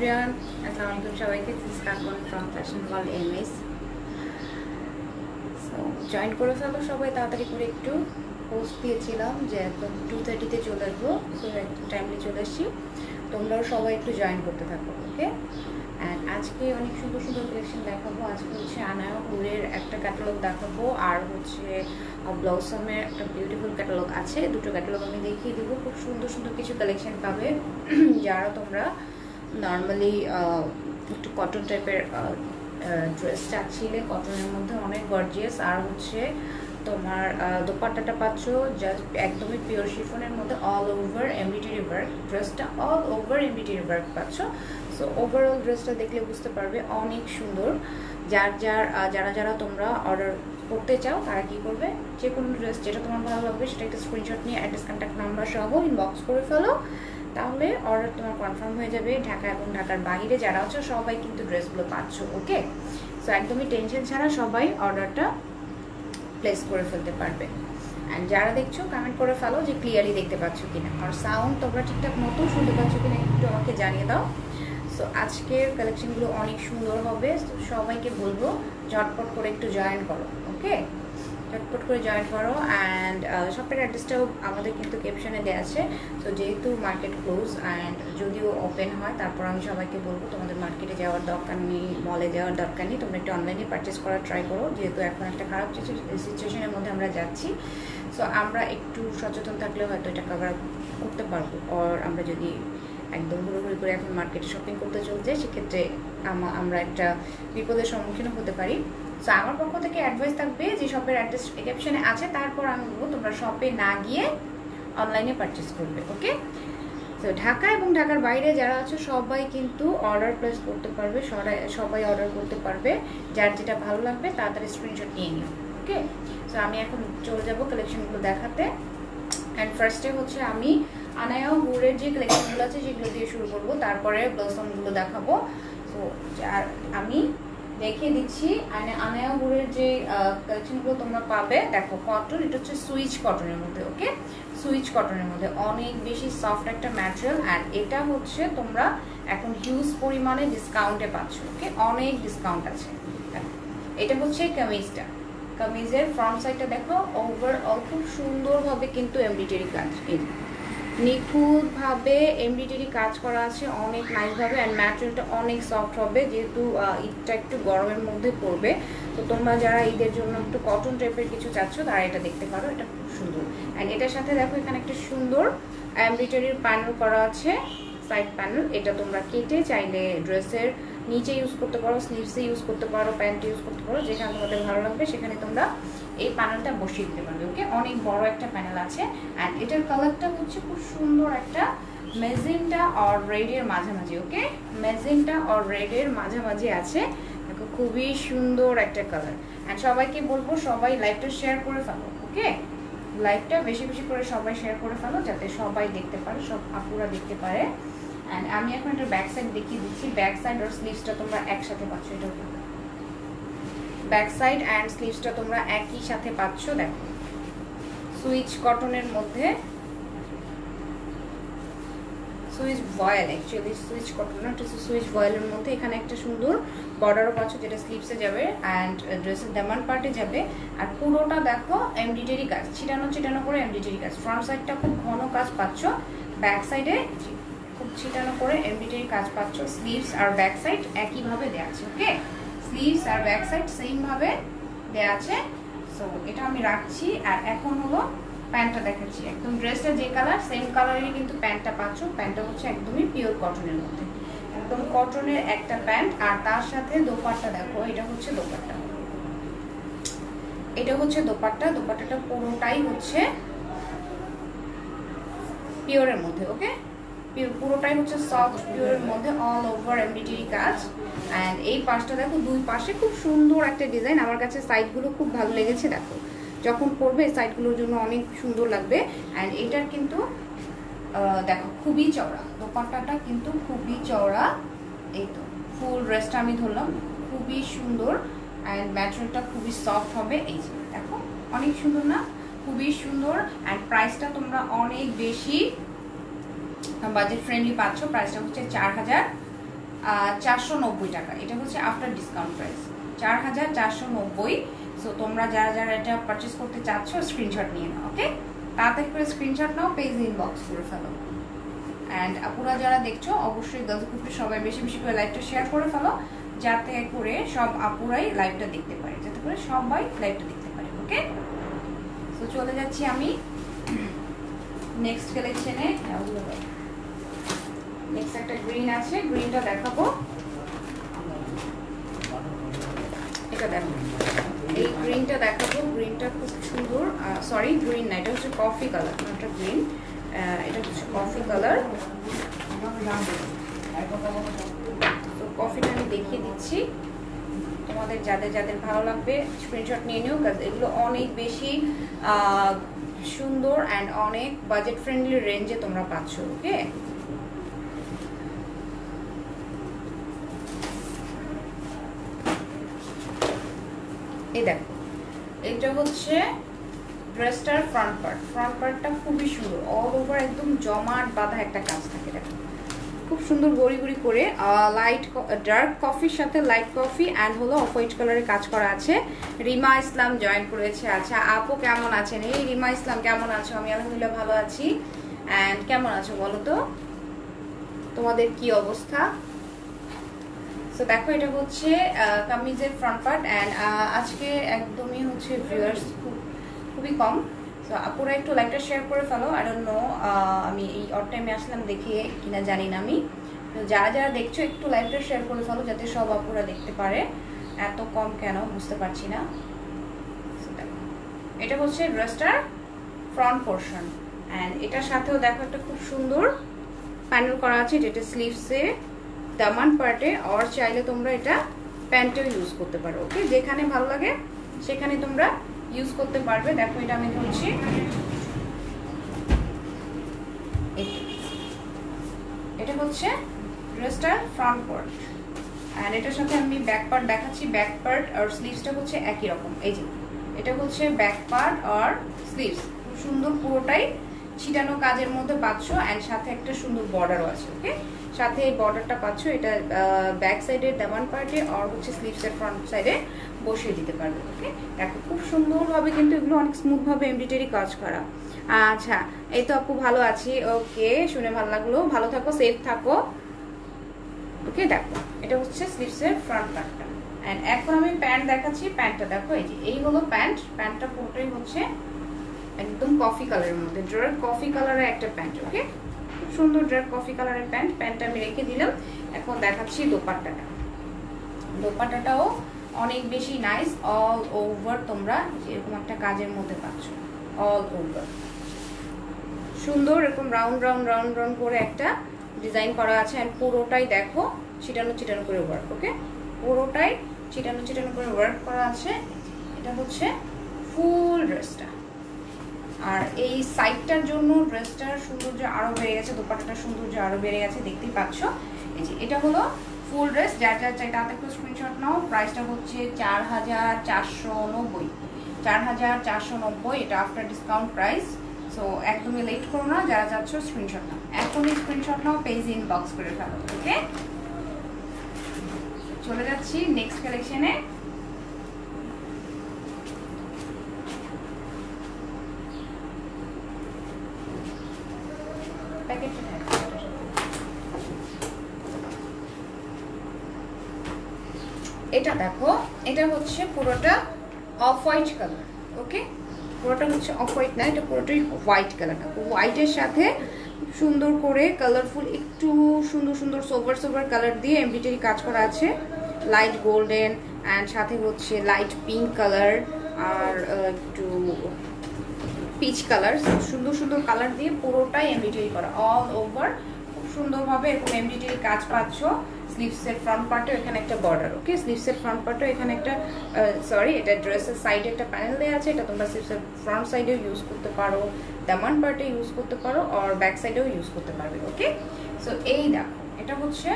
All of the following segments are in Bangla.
এভরিওয়ান, আসসালামু আলাইকুম সবাইকে। This Kakon from fashion world MS. So join করে ফেলো সবাই তাড়াতাড়ি করে। একটু পোস্ট দিয়েছিলাম যে একদম 2:30-তে চলে আসবো, সো একটু টাইমলি চলে আসছি। তোমরাও সবাই একটু জয়েন করতে থাকো, ওকে? অ্যান্ড আজকে অনেক সুন্দর সুন্দর কালেকশন দেখাবো। আজকে হচ্ছে আনায়া হুরের একটা ক্যাটালগ দেখাবো, আর হচ্ছে ব্লসমের একটা বিউটিফুল ক্যাটালগ আছে। দুটো ক্যাটালগ আমি দেখিয়ে দেবো। খুব সুন্দর সুন্দর কিছু কালেকশন পাবে যারা তোমরা নর্মালি একটু কটন টাইপের ড্রেস চাচ্ছিলে, কটনের মধ্যে অনেক গর্জিয়াস। আর হচ্ছে তোমার দোপাট্টাটা পাচ্ছ জাস্ট একদমই পিওর শিফনের মধ্যে অল ওভার এমব্রয়ডারি ওয়ার্ক। ড্রেসটা অল ওভার এমব্রয়ডারি ওয়ার্ক পাচ্ছ। সো ওভারঅল ড্রেসটা দেখলে বুঝতে পারবে অনেক সুন্দর। যারা যারা তোমরা অর্ডার করতে চাও তারা কি করবে, যে কোনো ড্রেস যেটা তোমার ভালো লাগবে সেটা একটা স্ক্রিনশট নিয়ে অ্যাড্রেস কন্ট্যাক্ট নাম্বার সহ ইনবক্স করে ফেলো, তাহলে অর্ডার তোমার কনফার্ম হয়ে যাবে। ঢাকা এবং ঢাকার বাইরে যারা আছো সবাই কিন্তু ড্রেসগুলো পাচ্ছ, ওকে? সো একদমই টেনশন ছাড়া সবাই অর্ডারটা প্লেস করে ফেলতে পারবে। অ্যান্ড যারা দেখছো কমেন্ট করে ফেলো যে ক্লিয়ারলি দেখতে পাচ্ছ কিনা, আর সাউন্ড তোমরা ঠিকঠাক মতো শুনতে পাচ্ছ কিনা একটু আমাকে জানিয়ে দাও। সো আজকের কালেকশনগুলো অনেক সুন্দর হবে। সবাইকে বলবো ঝটপট করে একটু জয়েন করো, ওকে? ঝটপট করে জয়েন করো। অ্যান্ড শপের অ্যাড্রেসটাও আমাদের কিন্তু ক্যাপশনে দেওয়া আছে। সো যেহেতু মার্কেট ক্লোজ অ্যান্ড যদিও ওপেন হয়, তারপর আমি সবাইকে বলবো তোমাদের মার্কেটে যাওয়ার দরকার নেই, মলে যাওয়ার দরকার নেই, তোমরা একটু অনলাইনে পারচেস করার ট্রাই করো, যেহেতু এখন একটা খারাপ সিচুয়েশনের মধ্যে আমরা যাচ্ছি। সো আমরা একটু সচেতন থাকলে হয়তো এটা কভার করতে পারবো। আর আমরা যদি একদম হুড়োহুড়ি করে এখন মার্কেটে শপিং করতে চলছে, সেক্ষেত্রে আমরা একটা বিপদের সম্মুখীন হতে পারি। সো আমার পক্ষ থেকে অ্যাডভাইস থাকবে যে শপের অ্যাড্রেস ক্যাপশনে আছে, তারপর আমি বলবো তোমরা শপে না গিয়ে অনলাইনে পারচেস করবে, ওকে? তো ঢাকা এবং ঢাকার বাইরে যারা আছে সবাই কিন্তু অর্ডার প্লেস করতে পারবে, সবাই অর্ডার করতে পারবে। যার যেটা ভালো লাগবে তাড়াতাড়ি স্ক্রিনশট নিয়ে নিও, ওকে? সো আমি এখন চলে যাব কালেকশনগুলো দেখাতে। অ্যান্ড ফার্স্টে হচ্ছে আমি আনায়া হুরের যে কালেকশনগুলো আছে সেগুলো দিয়ে শুরু করবো, তারপরে ব্লসমগুলো দেখাবো। সো আমি দেখিয়ে দিচ্ছি আনায়া হুরের যে কালেকশনগুলো তোমরা পাবে। দেখো কটন, এটা হচ্ছে সুইচ কটনের মধ্যে, ওকে? সুইচ কটনের মধ্যে অনেক বেশি সফট একটা ম্যাটেরিয়াল। অ্যান্ড এটা হচ্ছে তোমরা এখন হিউজ পরিমাণে ডিসকাউন্টে পাচ্ছ, ওকে? অনেক ডিসকাউন্ট আছে। এটা হচ্ছে কামিজটা, কামিজের ফ্রন্ট সাইডটা দেখো, ওভারঅল খুব সুন্দরভাবে কিন্তু এমব্রয়ডারি কাজ, নিখুঁতভাবে এমব্রয়ডারি কাজ করা আছে অনেক নাইসভাবে। অ্যান্ড ম্যাটেরিয়ালটা অনেক সফট হবে, যেহেতু ঈদটা একটু গরমের মধ্যে পড়বে। তো তোমরা যারা ঈদের জন্য একটু কটন টাইপের কিছু চাচ্ছ তারা এটা দেখতে পারো, এটা খুব সুন্দর। অ্যান্ড এটার সাথে দেখো এখানে একটা সুন্দর এমব্রয়ডারির প্যানেল করা আছে, সাইড প্যানেল। এটা তোমরা কেটে চাইলে ড্রেসের নিচে ইউজ করতে পারো, স্লিভসে ইউজ করতে পারো, প্যান্টে ইউজ করতে পারো, যেখানে তোমাদের ভালো লাগবে সেখানে তোমরা এই প্যানেলটা বসিয়ে দিতে পারবে, ওকে? অনেক বড় একটা প্যানেল আছে। অ্যান্ড এটার কালারটা হচ্ছে খুব সুন্দর একটা মেজেন্টা আর রেডের মাঝামাঝি, ওকে? মেজেন্টা আর রেডের মাঝামাঝি আছে, দেখো খুবই সুন্দর একটা কালার। অ্যান্ড সবাইকে বলবো সবাই লাইভটা শেয়ার করে ফেলো, ওকে? লাইভটা বেশি বেশি করে সবাই শেয়ার করে ফেলো, যাতে সবাই দেখতে পারে, সব আপুরা দেখতে পারে। অ্যান্ড আমি এখন একটা ব্যাক সাইড দেখিয়ে দিচ্ছি। ব্যাক সাইড আর স্লিভসটা তোমরা একসাথে পাচ্ছ, এটা ব্যাক সাইড অ্যান্ড স্লিভসটা তোমরা একই সাথে পাচ্ছ। দেখো সুইচ কটনের মধ্যে, সুইচ ভয়েল, অ্যাকচুয়ালি সুইচ কটন না, এটা সুইচ ভয়েলের মধ্যে এখানে একটা সুন্দর বর্ডারও পাচ্ছ, যেটা স্লিভসে যাবে অ্যান্ড ড্রেসের দামান পার্টে যাবে। আর পুরোটা দেখো এমব্রয়ডারি কাজ, ছিটানো করে এমব্রয়ডারি কাজ। ফ্রন্ট সাইডটা খুব ঘন কাজ পাচ্ছ, ব্যাক সাইডে খুব ছিটানো করে এমব্রয়ডারি কাজ পাচ্ছ। স্লিভস আর ব্যাক সাইড একইভাবে দেওয়া আছে, ওকে? স্লিভস আর ব্যাক সাইড সেম ভাবে দেওয়া আছে। সো এটা আমি রাখছি। আর এখন হলো প্যান্টটা দেখাচ্ছি। একদম ড্রেসটা যে কালার সেম কালারেরই কিন্তু প্যান্টটা পাচ্ছ। প্যান্টটা হচ্ছে একদমই পিওর কটনের মধ্যে, একদম কটনের একটা প্যান্ট। আর তার সাথে দোপাট্টা দেখো, এটা হচ্ছে দোপাট্টা, এটা হচ্ছে দোপাট্টা। দোপাট্টাটা পুরোটাই হচ্ছে পিওরের মধ্যে, ওকে? পুরোটাই হচ্ছে সফট পিওরের মধ্যে অল ওভার এমব্রয়ডারি কাজ। অ্যান্ড এই পাশটা দেখো, দুই পাশে খুব সুন্দর একটা ডিজাইন। আমার কাছে সাইডগুলো খুব ভালো লেগেছে, দেখো যখন পরবে সাইডগুলোর জন্য অনেক সুন্দর লাগবে। অ্যান্ড এটার কিন্তু দেখো খুবই চওড়া, দোপাট্টাটা কিন্তু খুবই চওড়া। এই তো ফুল ড্রেসটা আমি ধরলাম, খুবই সুন্দর। অ্যান্ড ম্যাটেরিয়ালটা খুবই সফট হবে, এই যে দেখো অনেক সুন্দর না? খুবই সুন্দর। অ্যান্ড প্রাইসটা তোমরা অনেক বেশি বাজেট ফ্রেন্ডলি পাচ্ছ। প্রাইসটা হচ্ছে 490 টাকা। এটা হচ্ছে আফটার ডিসকাউন্ট প্রাইস 4490। সো তোমরা যারা যারা এটা পারচেস করতে চাচ্ছ স্ক্রিনশট নিয়ে নাও, ওকে? তাড়াতাড়ি করে স্ক্রিনশট নাও, পেজ ইনবক্স করে ফেলো। অ্যান্ড আপুরা যারা দেখছো অবশ্যই গার্লস গ্রুপে সবাই বেশি বেশি করে লাইভটা শেয়ার করে ফেলো, যাতে করে সব আপুরাই লাইভটা দেখতে পারে, যাতে করে সবাই লাইভটা দেখতে পারে, ওকে? সো চলে যাচ্ছি আমি নেক্সট কালেকশনে। নেক্সট একটা গ্রিন আছে, গ্রিনটা দেখাবো। এটা দেখো, এই গ্রিনটা দেখাবো। গ্রিনটা খুব সুন্দর। সরি, গ্রিন না, এটা হচ্ছে কফি কালার, নট গ্রিন। এটা হচ্ছে কফি কালার। তো কফিটা আমি দেখিয়ে দিচ্ছি, তোমাদের যাদের যাদের ভালো লাগবে স্ক্রিনশট নিয়ে নিও, কারণ এগুলো অনেক বেশি সুন্দর অ্যান্ড অনেক বাজেট ফ্রেন্ডলি রেঞ্জে তোমরা পাচ্ছ, ওকে? এই দেখো, এটা হচ্ছে ড্রেসটার ফ্রন্ট পার্ট। ফ্রন্ট পার্টটা খুবই সুন্দর, অল ওভার একদম জমাট বাঁধা একটা কাজ থাকে। দেখো খুব সুন্দর গড়ি গড়ি করে লাইট ডার্ক কফির সাথে লাইট কফি অ্যান্ড হলো অফ হোয়াইট কালারের কাজ করা আছে। রিমা ইসলাম জয়েন করেছে। আচ্ছা আপু কেমন আছেন? এই রিমা ইসলাম কেমন আছো? আমি আলহামদুলিল্লাহ ভালো আছি। অ্যান্ড কেমন আছো বলো তো, তোমাদের কি অবস্থা? সো দেখো, এটা হচ্ছে কামিজের ফ্রন্ট পার্ট। অ্যান্ড আজকে একদমই হচ্ছে ভিউয়ার্স খুবই কম। সো আপুরা একটু লাইকটা শেয়ার করে ফেলো। আই ডোন্ট নো, আমি এই অড টাইমে আসলাম দেখে কিনা জানি না আমি। যারা যারা দেখছো একটু লাইভটা শেয়ার করে ফেলো, যাতে সব আপুরা দেখতে পারে। এত কম কেন বুঝতে পারছি না। এটা হচ্ছে ড্রেসটার ফ্রন্ট পোর্শন। অ্যান্ড এটার সাথেও দেখো একটা খুব সুন্দর প্যানেল করা আছে, যেটা স্লিভসে দামান পার্টে, আর চাইলে তোমরা এটা প্যান্টেও ইউজ করতে পারো, ওকে? যেখানে ভালো লাগে সেখানে তোমরা ইউজ করতে পারবে। দেখো এটা আমি ধরছি, এটা হচ্ছে ড্রেসটার ফ্রন্ট পার্ট। অ্যান্ড এটার সাথে আমি ব্যাক পার্ট দেখাচ্ছি। ব্যাক পার্ট আর স্লিভসটা হচ্ছে একই রকম। এই যে এটা হচ্ছে ব্যাক পার্ট আর স্লিভস, সুন্দর পুরোটাই ছিটানো কাজের মধ্যে পাচ্ছ। অ্যান্ড সাথে একটা সুন্দর বর্ডারও আছে, ওকে? সাথে এই বর্ডারটা পাচ্ছ, এটা ব্যাক সাইডের দামান পার্টে আর হচ্ছে স্লিভসের ফ্রন্ট সাইডে বসিয়ে দিতে পারবে, ওকে? দেখো খুব সুন্দরভাবে, কিন্তু এগুলো অনেক স্মুথভাবে এমব্রয়ডারি কাজ করা। আচ্ছা, এই তো আপু ভালো আছি, ওকে, শুনে ভালো লাগলো। ভালো থাকো, সেফ থাকো, ওকে? দেখো এটা হচ্ছে স্লিভসের ফ্রন্ট পার্টটা। অ্যান্ড এখন আমি প্যান্ট দেখাচ্ছি। প্যান্টটা দেখো, এই যে এই হলো প্যান্ট। প্যান্টটা পুরোটাই হচ্ছে একদম কফি কালারের মধ্যে, ডার্ক কফি কালারের একটা প্যান্ট, ওকে? খুব সুন্দর ডার্ক কফি কালারের প্যান্ট। প্যান্টটা আমি রেখে দিলাম। এখন দেখাচ্ছি দোপাট্টাটা। দোপাট্টাটাও অনেক বেশি নাইস, অল ওভার তোমরা এরকম একটা কাজের মধ্যে পাচ্ছ, অল ওভার সুন্দর এরকম রাউন্ড রাউন্ড রাউন্ড রাউন্ড করে একটা ডিজাইন করা আছে। অ্যান্ড পুরোটাই দেখো ছিটানো ছিটানো করে ওয়ার্ক, ওকে? পুরোটাই ছিটানো ছিটানো করে ওয়ার্ক করা আছে। এটা হচ্ছে ফুল ড্রেসটা। আর এই সাইডটার জন্য ড্রেসটার সৌন্দর্য আরো বেড়ে গেছে, দোপাট্টাটার সৌন্দর্য আরো বেড়ে গেছে, দেখতেই পাচ্ছ। এই যে এটা হলো ফুল ড্রেস। যার যার চাই তাতে একটু স্ক্রিনশট নাও। প্রাইসটা হচ্ছে 4490। 4490, এটা আফটার ডিসকাউন্ট প্রাইস। সো একদমই লেট করো না, যারা যাচ্ছ স্ক্রিনশট নাও, এখনই স্ক্রিনশট নাও, পেজ ইনবক্স করে ফেলো, ওকে? চলে যাচ্ছি নেক্সট কালেকশনে। এটা দেখো, এটা হচ্ছে পুরোটা অফ হোয়াইট কালার, ওকে? পুরোটা হচ্ছে অফ হোয়াইট না, এটা পুরোটাই হোয়াইট কালারটা। হোয়াইটের সাথে সুন্দর করে কালারফুল একটু সুন্দর সুন্দর সোভার সোভার কালার দিয়ে এমব্রয়ডারি কাজ করা আছে, লাইট গোল্ডেন অ্যান্ড সাথে হচ্ছে লাইট পিঙ্ক কালার আর একটু পিচ কালার, সুন্দর সুন্দর কালার দিয়ে পুরোটাই এমব্রয়ডারি করা, অল ওভার খুব সুন্দরভাবে এরকম এমব্রয়ডারি কাজ পাচ্ছ। স্লিভসের ফ্রন্ট পার্টেও এখানে একটা বর্ডার, ওকে? স্লিভসের ফ্রন্ট পার্টেও এখানে একটা সরি, এটা ড্রেসের সাইডে একটা প্যানেল দেওয়া আছে। এটা তোমরা স্লিভসের ফ্রন্ট সাইডেও ইউজ করতে পারো, দামান পার্টে ইউজ করতে পারো, আর ব্যাক সাইডেও ইউজ করতে পারবে, ওকে? সো এই দেখো, এটা হচ্ছে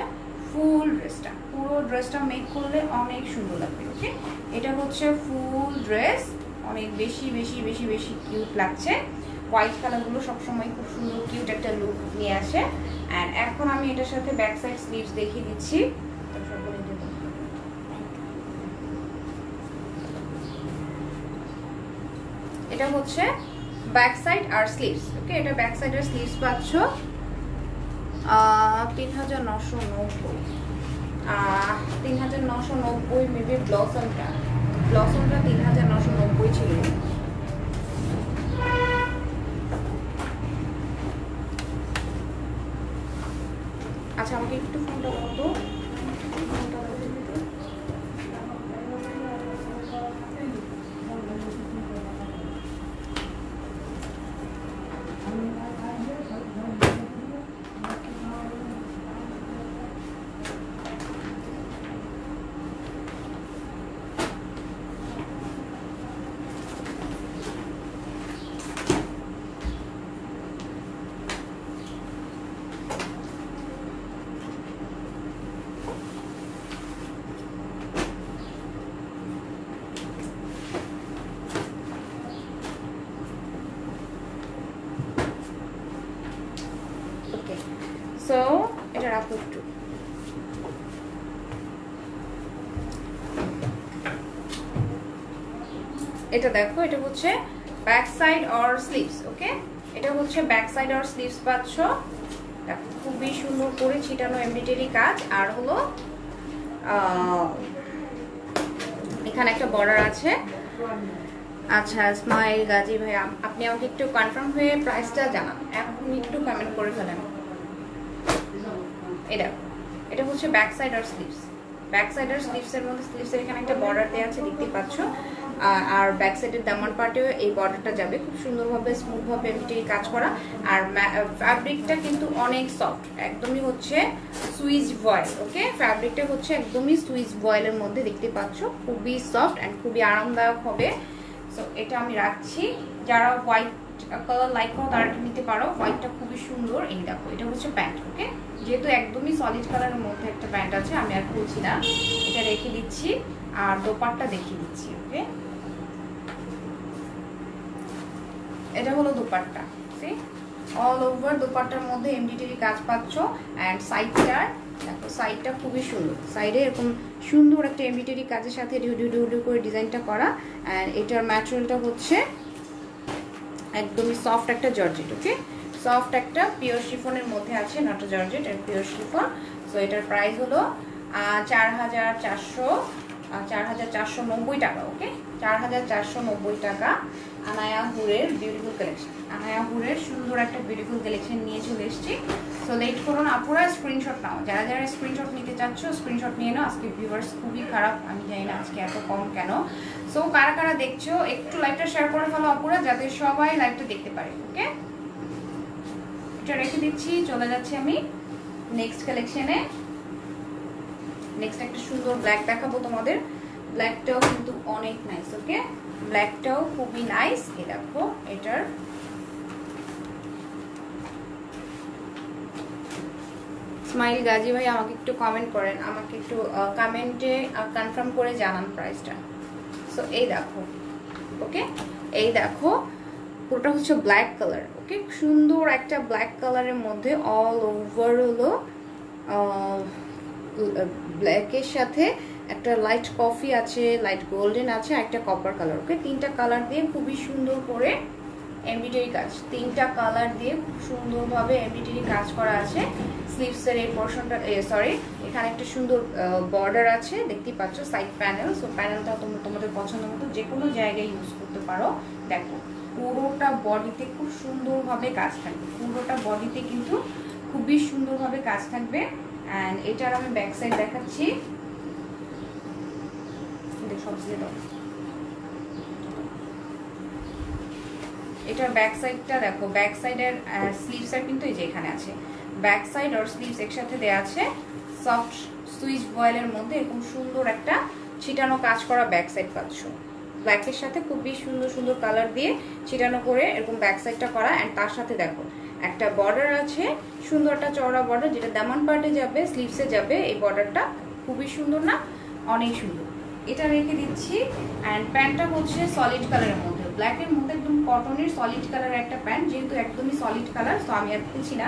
ফুল ড্রেসটা। পুরো ড্রেসটা মেক করলে অনেক সুন্দর লাগবে, ওকে? এটা হচ্ছে ফুল ড্রেস, অনেক বেশি বেশি বেশি বেশি কিউট লাগছে। হোয়াইট কালারগুলো সবসময় খুব সুন্দর কিউট একটা লুক নিয়ে আসে। অ্যান্ড এখন আমি এটার সাথে ব্যাক সাইড স্লিভস দেখিয়ে দিচ্ছি। এটা হচ্ছে ব্যাক সাইড আর স্লিভস। ওকে, এটা ব্যাক সাইড আর স্লিভস পাচ্ছ 3990, 3990 মেবি। ব্লসমটা 3990 ছিল। আচ্ছা, আমাকে একটু ফোনটা বলতো। সো এটা রাখো একটু। এটা দেখো, এটা হচ্ছে ব্যাক সাইড অর স্লিভস। ওকে, এটা হচ্ছে ব্যাক সাইড অর স্লিভস পাচ্ছ। দেখো খুবই সুন্দর করে ছিটানো এমব্রয়ডারি কাজ। আর হলো এখানে একটা বর্ডার আছে। আচ্ছা স্মাইল গাজী ভাই, আপনি আমাকে একটু কনফার্ম হয়ে প্রাইসটা জানান, এখন একটু কমেন্ট করে ফেলেন। এটা হচ্ছে ব্যাক সাইড আর স্লিভস। ব্যাক সাইড আর স্লিভসের মধ্যে স্লিভসের এখানে একটা বর্ডার দেওয়া আছে, দেখতে পাচ্ছ। আর ব্যাক সাইডের দামান পার্টেও এই বর্ডারটা যাবে, খুব সুন্দরভাবে স্মুথভাবে এমব্রয়ডারি কাজ করা। আর ফ্যাব্রিকটা কিন্তু অনেক সফট, একদমই হচ্ছে সুইস ভয়েল। ওকে, ফ্যাব্রিকটা হচ্ছে একদমই সুইস ভয়েলের মধ্যে, দেখতে পাচ্ছ। খুবই সফট অ্যান্ড খুবই আরামদায়ক হবে। সো এটা আমি রাখছি। যারা হোয়াইট কালার লাইক করো তারা নিতে পারো, হোয়াইটটা খুবই সুন্দর। এই দেখো, এটা হচ্ছে প্যান্ট। ওকে, যেহেতু একদমই সলিড কালারের মধ্যে একটা প্যান্ট আছে, আমি আর খুলছি না, এটা রেখে দিচ্ছি। আর দোপাট্টা দেখিয়ে দিচ্ছি। ওকে, এটা হলো দোপাট্টা। সি অল ওভার দোপাট্টার মধ্যে এমব্রয়ডারি কাজ পাচ্ছ। অ্যান্ড সাইডটার দেখো, সাইডটা খুবই সুন্দর। সাইডে এরকম সুন্দর একটা এমব্রয়ডারি কাজের সাথে ডিউ করে ডিজাইনটা করা। অ্যান্ড এটার ম্যাটেরিয়ালটা হচ্ছে একদমই সফট একটা জর্জেট। ওকে, সফট একটা পিওর শিফনের মধ্যে আছে, নট জর্জেট, এর পিওর শিফন। সো এটার প্রাইস হলো 4490 টাকা। ওকে, 4490 টাকা। আনায়া হুরের বিউটিফুল কালেকশন, আনায়া হুরের সুন্দর একটা বিউটিফুল কালেকশন নিয়ে চলে এসেছি। সো লেট করুন আপুরা, স্ক্রিনশট নাও। যারা যারা স্ক্রিনশট নিতে চাচ্ছ স্ক্রিনশট নিয়ে নাও। আজকে ভিউয়ার্স খুবই খারাপ, আমি জানি না আজকে এত কম কেন। সো কারা কারা দেখছো একটু লাইভটা শেয়ার করে ফেলো আপুরা, যাতে সবাই লাইভটা দেখতে পারে। ওকে, এটা রেখে দিচ্ছি, চলে যাচ্ছি আমি নেক্সট কালেকশনে। নেক্সট একটা সুন্দর ব্ল্যাক দেখাবো তোমাদের। ব্ল্যাকটাও কিন্তু অনেক নাইস। ওকে, ব্ল্যাকটাও খুবই নাইস। এই দেখো, এটার স্মাইল গাজী ভাই আমাকে একটু কমেন্ট করেন, আমাকে একটু কমেন্টে কনফার্ম করে জানান প্রাইসটা। সো এই দেখো, ওকে, এই দেখো পুরোটা হচ্ছে ব্ল্যাক কালার। ওকে, সুন্দর একটা ব্ল্যাক কালারের মধ্যে অল ওভার হলো ব্ল্যাকের সাথে একটা লাইট কফি আছে, লাইট গোল্ডেন আছে, একটা কপার কালার। ওকে, তিনটা কালার দিয়ে খুবই সুন্দর করে এমব্রয়ডারি কাজ, তিনটা কালার দিয়ে খুব সুন্দরভাবে এমব্রয়ডারি কাজ করা আছে। স্লিভসের এই পোর্শনটা, সরি, এখানে একটা সুন্দর বর্ডার আছে, দেখতেই পাচ্ছ, সাইড প্যানেল। সো প্যানেলটা তোমাদের পছন্দ মতো যে কোনো জায়গায় ইউজ করতে পারো। দেখো পুরোটা বডিতে খুব সুন্দরভাবে কাজ থাকবে, পুরোটা বডিতে কিন্তু খুবই সুন্দরভাবে কাজ থাকবে। অ্যান্ড এটার আমি ব্যাক সাইড দেখাচ্ছি। এটার ব্যাক সাইডটা দেখো, ব্যাক সাইডের স্লিভসের কিন্তু এই যে এখানে আছে, ব্যাক সাইড আর স্লিভস একসাথে দেওয়া আছে। সফট সুইচ ভয়েলের মধ্যে এরকম সুন্দর একটা ছিটানো কাজ করা ব্যাক সাইড পাচ্ছ। ব্ল্যাকের সাথে খুবই সুন্দর সুন্দর কালার দিয়ে ছিটানো করে এরকম ব্যাক সাইডটা করা। অ্যান্ড তার সাথে দেখো একটা বর্ডার আছে, সুন্দর একটা চওড়া বর্ডার, যেটা দামান পার্টে যাবে, স্লিভসে যাবে। এই বর্ডারটা খুবই সুন্দর না, অনেক সুন্দর। এটা রেখে দিচ্ছি। অ্যান্ড প্যান্টটা হচ্ছে সলিড কালারের মধ্যে। ব্ল্যাকের মধ্যে একদম কটনের সলিড কালারের একটা প্যান্ট, যেহেতু একদমই সলিড কালার তো আমি আর খুলছি না,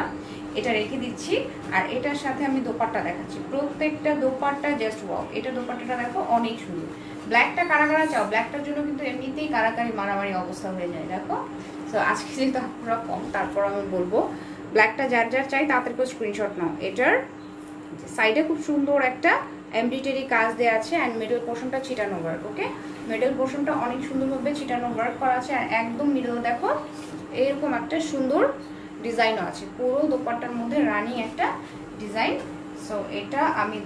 এটা রেখে দিচ্ছি। আর এটার সাথে আমি দোপাট্টা দেখাচ্ছি, প্রত্যেকটা দোপাট্টা জাস্ট ওয়াও। এটা দোপাট্টাটা দেখো অনেক সুন্দর। ব্ল্যাকটা কারা কারা চাও, ব্ল্যাকটার জন্য কিন্তু এমনিতেই কারাকারি মারামারি অবস্থা হয়ে যায় দেখো। সো আজকে যেহেতু আপনারা কম, তারপর আমি বলবো ব্ল্যাকটা যার যার চাই তাড়াতাড়ি করে স্ক্রিনশট নাও। এটার সাইডে খুব সুন্দর একটা এমব্রয়ডারি কাজ দেওয়া আছে অ্যান্ড মিডল পোর্শনটা চিটানো ওয়ার্ক। ওকে, মিডল পোর্শনটা অনেক সুন্দরভাবে চিটানো ওয়ার্ক করা আছে, আর একদম মিডল দেখো এরকম একটা সুন্দর ডিজাইনও আছে, পুরো দোপাট্টার মধ্যে রানিং একটা ডিজাইন। সো এটা আমি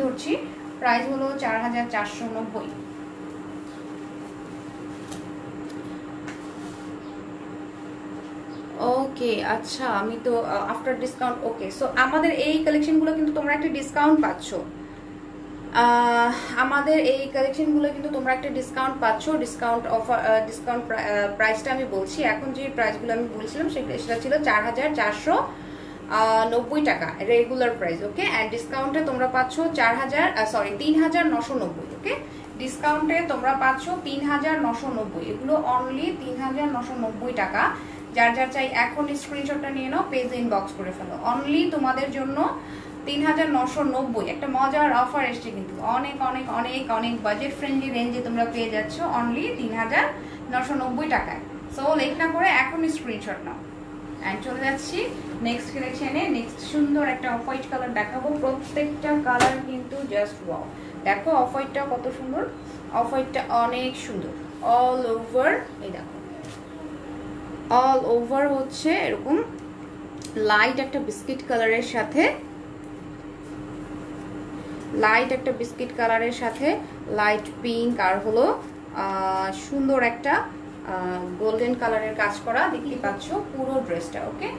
ধরছি, প্রাইস হলো 4490। ওকে আচ্ছা, আমি তো আফটার ডিসকাউন্ট। ওকে, সো আমাদের এই কালেকশনগুলো কিন্তু তোমরা একটা ডিসকাউন্ট পাচ্ছ, ডিসকাউন্ট অফার, ডিসকাউন্ট প্রাইসটা আমি বলছি। এখন যে প্রাইসগুলো আমি বলছিলাম সেটা ছিল 4490 টাকা রেগুলার প্রাইস। ওকে, অ্যান্ড ডিসকাউন্টে তোমরা পাচ্ছ 3990। ওকে, ডিসকাউন্টে তোমরা পাচ্ছ 3990, এগুলো অনলি 3990 টাকা। যার যার চাই এখন স্ক্রিনশটটা নিয়ে নাও, পেজ ইনবক্স করে ফেলো। অনলি তোমাদের জন্য 3990 একটা মজার অফার এসছে, কিন্তু অনেক অনেক অনেক অনেক বাজেট ফ্রেন্ডলি রেঞ্জে তোমরা পেয়ে যাচ্ছ অনলি 3990 টাকায়। সো লেট না করে এখন স্ক্রিনশট নাও। অ্যান্ড চলে যাচ্ছি নেক্সট কালেকশনে। নেক্সট সুন্দর একটা অফ হোয়াইট কালার দেখাবো, প্রত্যেকটা কালার কিন্তু জাস্ট ওয়াও। দেখো অফ হোয়াইটটা কত সুন্দর, অফ হোয়াইটটা অনেক সুন্দর। অল ওভার এই দেখো, অল ওভার হচ্ছে এরকম লাইট একটা বিস্কিট কালারের সাথে, লাইট পিঙ্ক আর হলো সুন্দর একটা গোল্ডেন কালারের কাজ করা, দেখতেই পাচ্ছ পুরো ড্রেসটা। ওকে,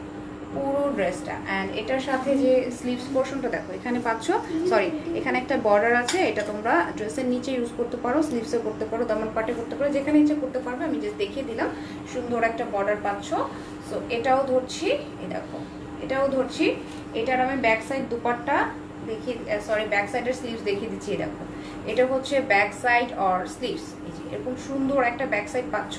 পুরো ড্রেসটা। অ্যান্ড এটার সাথে যে স্লিভস পোর্শনটা দেখো এখানে পাচ্ছ, সরি এখানে একটা বর্ডার আছে, এটা তোমরা ড্রেসের নিচে ইউজ করতে পারো, স্লিভসে করতে পারো, দামান পাটে করতে পারো, যেখানে ইচ্ছে করতে পারবে। আমি জাস্ট দেখিয়ে দিলাম, সুন্দর একটা বর্ডার পাচ্ছ। সো এটাও ধরছি, এই দেখো এটাও ধরছি। এটার আমি ব্যাক সাইড দুপাট্টা দেখিয়ে, সরি ব্যাক সাইডের স্লিভস দেখিয়ে দিচ্ছি। এই দেখো এটা হচ্ছে ব্যাক সাইড অর স্লিভস, এই যে এরকম সুন্দর একটা ব্যাক সাইড পাচ্ছ,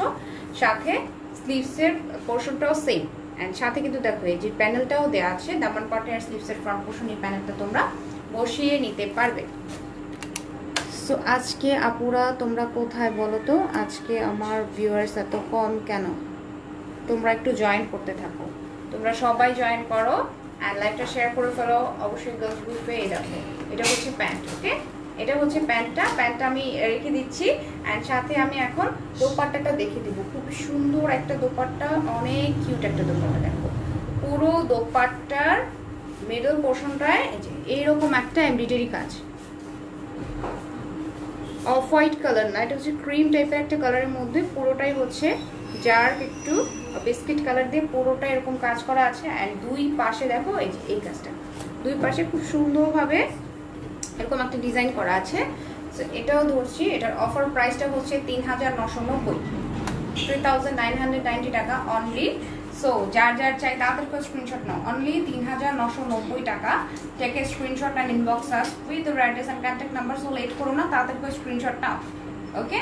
সাথে স্লিভসের পোর্শনটাও সেম। অ্যান্ড সাথে কিন্তু দেখো এই যে প্যানেলটাও দেওয়া আছে, দামান পাটে আর স্লিভসের ফ্রন্ট পোর্শন, এই প্যানেলটা তোমরা বসিয়ে নিতে পারবে। সো আজকে আপুরা তোমরা কোথায় বলো তো, আজকে আমার ভিউয়ার্স এত কম কেন? তোমরা একটু জয়েন করতে থাকো, তোমরা সবাই জয়েন করো অ্যান্ড লাইভটা শেয়ার করে ফেলো অবশ্যই গার্লস গ্রুপে। এই দেখো এটা হচ্ছে প্যান্ট। ওকে, এটা হচ্ছে প্যান্টটা আমি রেখে দিচ্ছি। অ্যান্ড সাথে আমি এখন দোপাট্টাটা দেখে দিব, খুব সুন্দর একটা দোপাট্টা, অনেক কিউট একটা দোপাট্টা। দেখো পুরো দোপাট্টার মিডল পোর্শনটায় এই যে এইরকম একটা এমব্রয়ডারি কাজ, অফ হোয়াইট কালার না, এটা হচ্ছে ক্রিম টাইপের একটা কালারের মধ্যে, পুরোটাই হচ্ছে যার একটু বিস্কিট কালার দিয়ে পুরোটা এরকম কাজ করা আছে। অ্যান্ড দুই পাশে দেখো এই যে এই কাজটা, দুই পাশে খুব সুন্দরভাবে এরকম একটা ডিজাইন করা আছে। সো এটাও ধরছি, এটার অফার প্রাইসটা হচ্ছে 3990, 3990 টাকা অনলি। সো যার যার চাই তাদের করে স্ক্রিনশট নাও, অনলি 3990 টাকা। Take a screenshot and inbox us with the address and contact number. So late করো না, তাদের করে স্ক্রিনশট নাও। ওকে,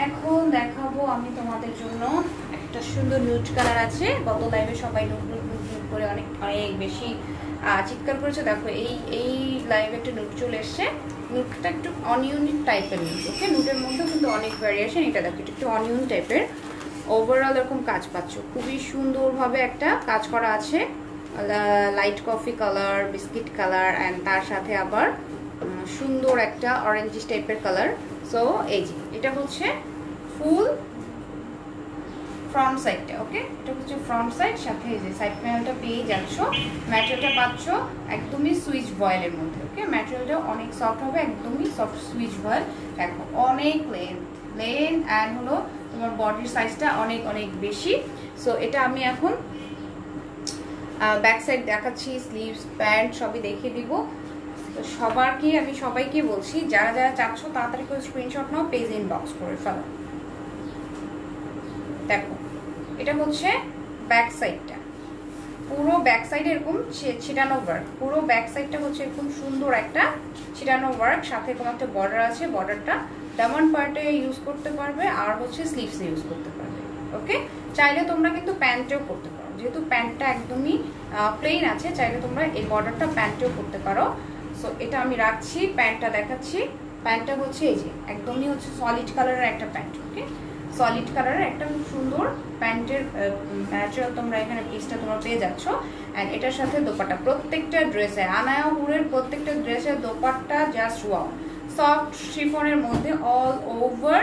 এখন দেখাবো আমি তোমাদের জন্য একটা সুন্দর নিউড কালার আছে। গত লাইভে সবাই নুড করে অনেক অনেক বেশি চিৎকার করেছে। দেখো এই লাইভে একটা নুড চলে এসছে, নুডটা একটু অনিয়ন টাইপের নুড। ওকে, নুডের মধ্যে কিন্তু অনেক ভ্যারিয়েশন। এটা দেখো এটা একটু অনিয়ন টাইপের, ওভারঅল এরকম কাজ পাচ্ছ, খুবই সুন্দরভাবে একটা কাজ করা আছে, light coffee colour, biscuit colour, and তার সাথে আবার সুন্দর একটা অরেঞ্জিস টাইপের কালার। সো এই যে এটা হচ্ছে ফুল ফ্রন্ট সাইডটা। ওকে, এটা হচ্ছে ফ্রন্ট সাইড, সাথে এই যে সাইড প্যানেলটা পেয়ে যাচ্ছ। ম্যাটেরিয়ালটা পাচ্ছ একদমই সুইচ ভয়েলের মধ্যে। ওকে, ম্যাটেরিয়ালটা অনেক সফট হবে, একদমই সফট সুইচ ভয়েল। দেখো অনেক লেন্থ অ্যান্ড হলো তোমার বডির সাইজটা অনেক অনেক বেশি। সো এটা আমি এখন ব্যাক সাইড দেখাচ্ছি, স্লিভস প্যান্ট সবই দেখিয়ে দিব। তো আমি সবাইকে বলছি যারা যারা চাচ্ছ তাড়াতাড়ি করে স্ক্রিনশট নাও, পেজ ইনবক্স করে ফেলো। দেখো এটা হচ্ছে ব্যাক সাইডটা, পুরো ব্যাক সাইডে এরকম ছিটানো ওয়ার্ক, পুরো ব্যাক সাইডটা হচ্ছে এরকম সুন্দর একটা ছিটানো ওয়ার্ক, সাথে এরকম একটা বর্ডার আছে। বর্ডারটা ডায়মন্ড পার্টে ইউজ করতে পারবে আর হচ্ছে স্লিভসে ইউজ করতে পারবে। ওকে, চাইলে তোমরা কিন্তু প্যান্টেও করতে পারো, যেহেতু প্যান্টটা একদমই প্লেন আছে, চাইলে তোমরা এই বর্ডারটা প্যান্টেও করতে পারো। সো এটা আমি রাখছি, প্যান্টটা দেখাচ্ছি। প্যান্টটা হচ্ছে এই যে একদমই হচ্ছে সলিড কালারের একটা প্যান্ট। ওকে, সলিড কালারের একটা খুব সুন্দর প্যান্টের ম্যাটেরিয়াল তোমরা এখানে পিসটা তোমরা পেয়ে যাচ্ছ। অ্যান্ড এটার সাথে দোপাট্টা, প্রত্যেকটা ড্রেসে আনায়া হুরের প্রত্যেকটা ড্রেসের দোপাট্টা জাস্ট ওয়াও, সফট শিফনের মধ্যে অল ওভার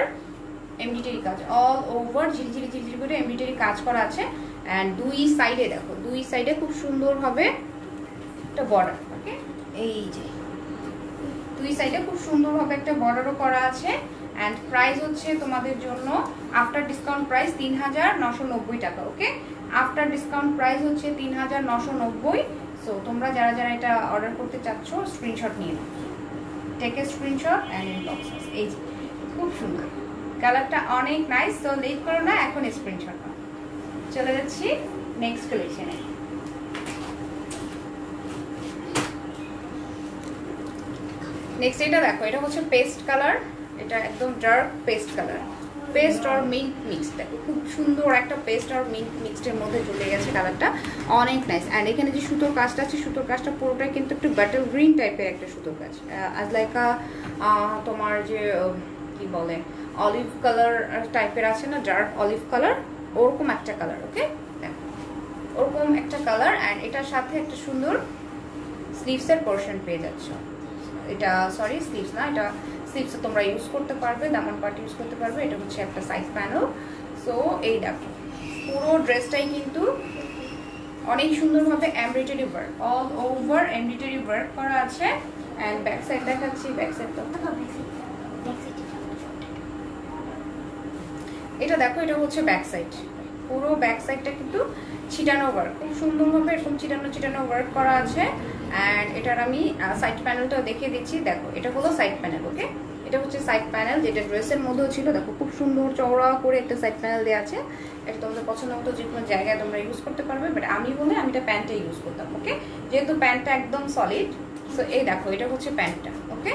এমব্রয়ডারি কাজ, অল ওভার ঝিলঝিলি ঝিলঝিলি করে এমব্রয়ডারি কাজ করা আছে। অ্যান্ড দুই সাইডে দেখো, দুই সাইডে খুব সুন্দর হবে একটা বর্ডার। ওকে, এই যে দুই সাইডে খুব সুন্দর হবে একটা বর্ডারও করা আছে। অ্যান্ড প্রাইস হচ্ছে তোমাদের জন্য আফটার ডিসকাউন্ট প্রাইস ৩,৯৯০ টাকা। ওকে, আফটার ডিসকাউন্ট প্রাইস হচ্ছে ৩,৯৯০। সো তোমরা যারা যারা এটা অর্ডার করতে চাচ্ছ স্ক্রিনশট নিয়ে নাও, take a screenshot and inbox. এই যে খুব সুন্দর কালারটা, অনেক নাইস। তো লেট করো না, এখন স্ক্রিনশট নাও। চলে যাচ্ছি নেক্সট কালেকশনে। নেক্সট এটা দেখো, এটা হচ্ছে পেস্ট কালার, এটা একদম ডার্ক পেস্ট কালার, পেস্ট আর মিন্ট মিক্স। দেখো খুব সুন্দর একটা পেস্ট আর মিন্ট মিক্সডের মধ্যে চলে গেছে কালারটা, অনেক নাইস। অ্যান্ড এখানে যে সুতোর কাজটা আছে, সুতোর কাজটা পুরোটাই কিন্তু একটু ব্যাটল গ্রিন টাইপের একটা সুতোর কাজ, আজ লাইক তোমার যে কি বলে অলিভ কালার টাইপের আছে না, ডার্ক অলিভ কালার, ওরকম একটা কালার। ওকে, দেখো ওরকম একটা কালার। অ্যান্ড এটার সাথে একটা সুন্দর স্লিভসের পোর্শন পেয়ে যাচ্ছ। এটা সরি স্লিভস না, এটা স্লিভসে তোমরা ইউজ করতে পারবে, দামন পার্ট ইউজ করতে পারবে। এটা হচ্ছে একটা সাইড প্যানেল। সো এই দেখো পুরো ড্রেসটাই কিন্তু অনেক সুন্দরভাবে embroidery work, all over embroidery work করা আছে। অ্যান্ড ব্যাক সাইড দেখাচ্ছি, ব্যাক সাইডটা এটা দেখো, এটা হচ্ছে ব্যাক সাইড, পুরো ব্যাক সাইডটা কিন্তু ছিটানো ওয়ার্ক, খুব সুন্দরভাবে এরকম ছিটানো ছিটানো ওয়ার্ক করা আছে। অ্যান্ড এটার আমি সাইড প্যানেলটা দেখিয়ে দিচ্ছি। দেখো এটা হলো সাইড প্যানেল। ওকে, এটা হচ্ছে সাইড প্যানেল, যেটা ড্রেসের মধ্যেও ছিল। দেখো খুব সুন্দর চওড়া করে একটা সাইড প্যানেল দেওয়া আছে। এটা তোমাদের পছন্দ মতো যে কোনো জায়গায় তোমরা ইউজ করতে পারবে, বাট আমি বলে আমি এটা প্যান্টে ইউজ করতাম। ওকে, যেহেতু প্যান্টটা একদম সলিড। সো এই দেখো এটা হচ্ছে প্যান্টটা। ওকে,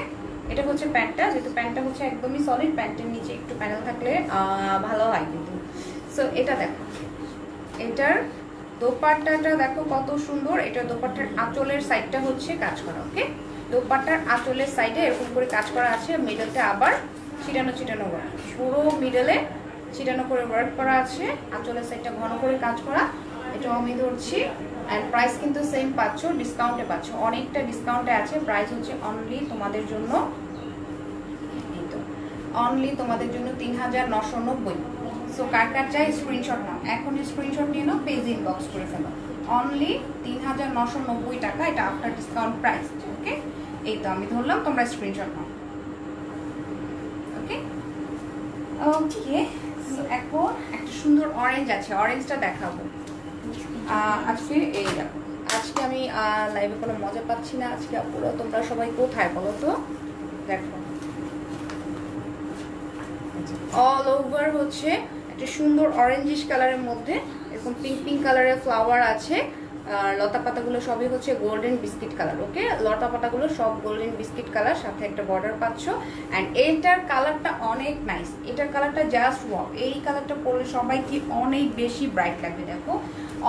এটা হচ্ছে প্যান্টটা, যেহেতু প্যান্টটা হচ্ছে একদমই সলিড, প্যান্টের নিচে একটু প্যানেল থাকলে ভালো হয় কিন্তু। সো এটা দেখো, এটার দোপাট্টাটা দেখো কত সুন্দর। এটা দোপাট্টার আঁচলের সাইডটা হচ্ছে কাজ করা। ওকে, দোপাট্টার আঁচলের সাইডে এরকম করে কাজ করা আছে, মিডলতে আবার ছিটানো ছিটানো ওয়ার্ক, পুরো মিডলে ছিটানো করে ওয়ার্ক করা আছে, আঁচলের সাইডটা ঘন করে কাজ করা। এটাও আমি ধরছি। অ্যান্ড প্রাইস কিন্তু সেম পাচ্ছ, ডিসকাউন্টে পাচ্ছ, অনেকটা ডিসকাউন্টে আছে। প্রাইস হচ্ছে অনলি তোমাদের জন্য, এই তো অনলি তোমাদের জন্য ৩,৯৯০। সো কার কার চাই স্ক্রিনশট নাও, এখনই স্ক্রিনশট নিয়ে নাও, পেজ ইনবক্স করে ফেলো। অনলি ৩,৯৯০ টাকা, এটা আফটার ডিসকাউন্ট প্রাইস। ওকে, এই তো আমি ধরলাম, তোমরা স্ক্রিনশট নাও। ওকে ওকে, এখন একটা সুন্দর অরেঞ্জ আছে, অরেঞ্জটা দেখাবো আজকে। এই দেখো, আজকে আমি লাইভে কোনো মজা পাচ্ছি না আজকে। পুরো তোমরা সবাই কোথায় বলো তো? দেখো অল ওভার হচ্ছে একটা সুন্দর অরেঞ্জিশ কালারের মধ্যে এরকম পিঙ্ক পিঙ্ক কালারের ফ্লাওয়ার আছে। আর লতা পাতাগুলো সবই হচ্ছে গোল্ডেন বিস্কিট কালার। ওকে, লতা পাতাগুলো সব গোল্ডেন বিস্কিট কালার, সাথে একটা বর্ডার পাচ্ছ। অ্যান্ড এইটার কালারটা অনেক নাইস, এটার কালারটা জাস্ট ওয়াও। এই কালারটা পরলে সবাই কি অনেক বেশি ব্রাইট লাগবে, দেখো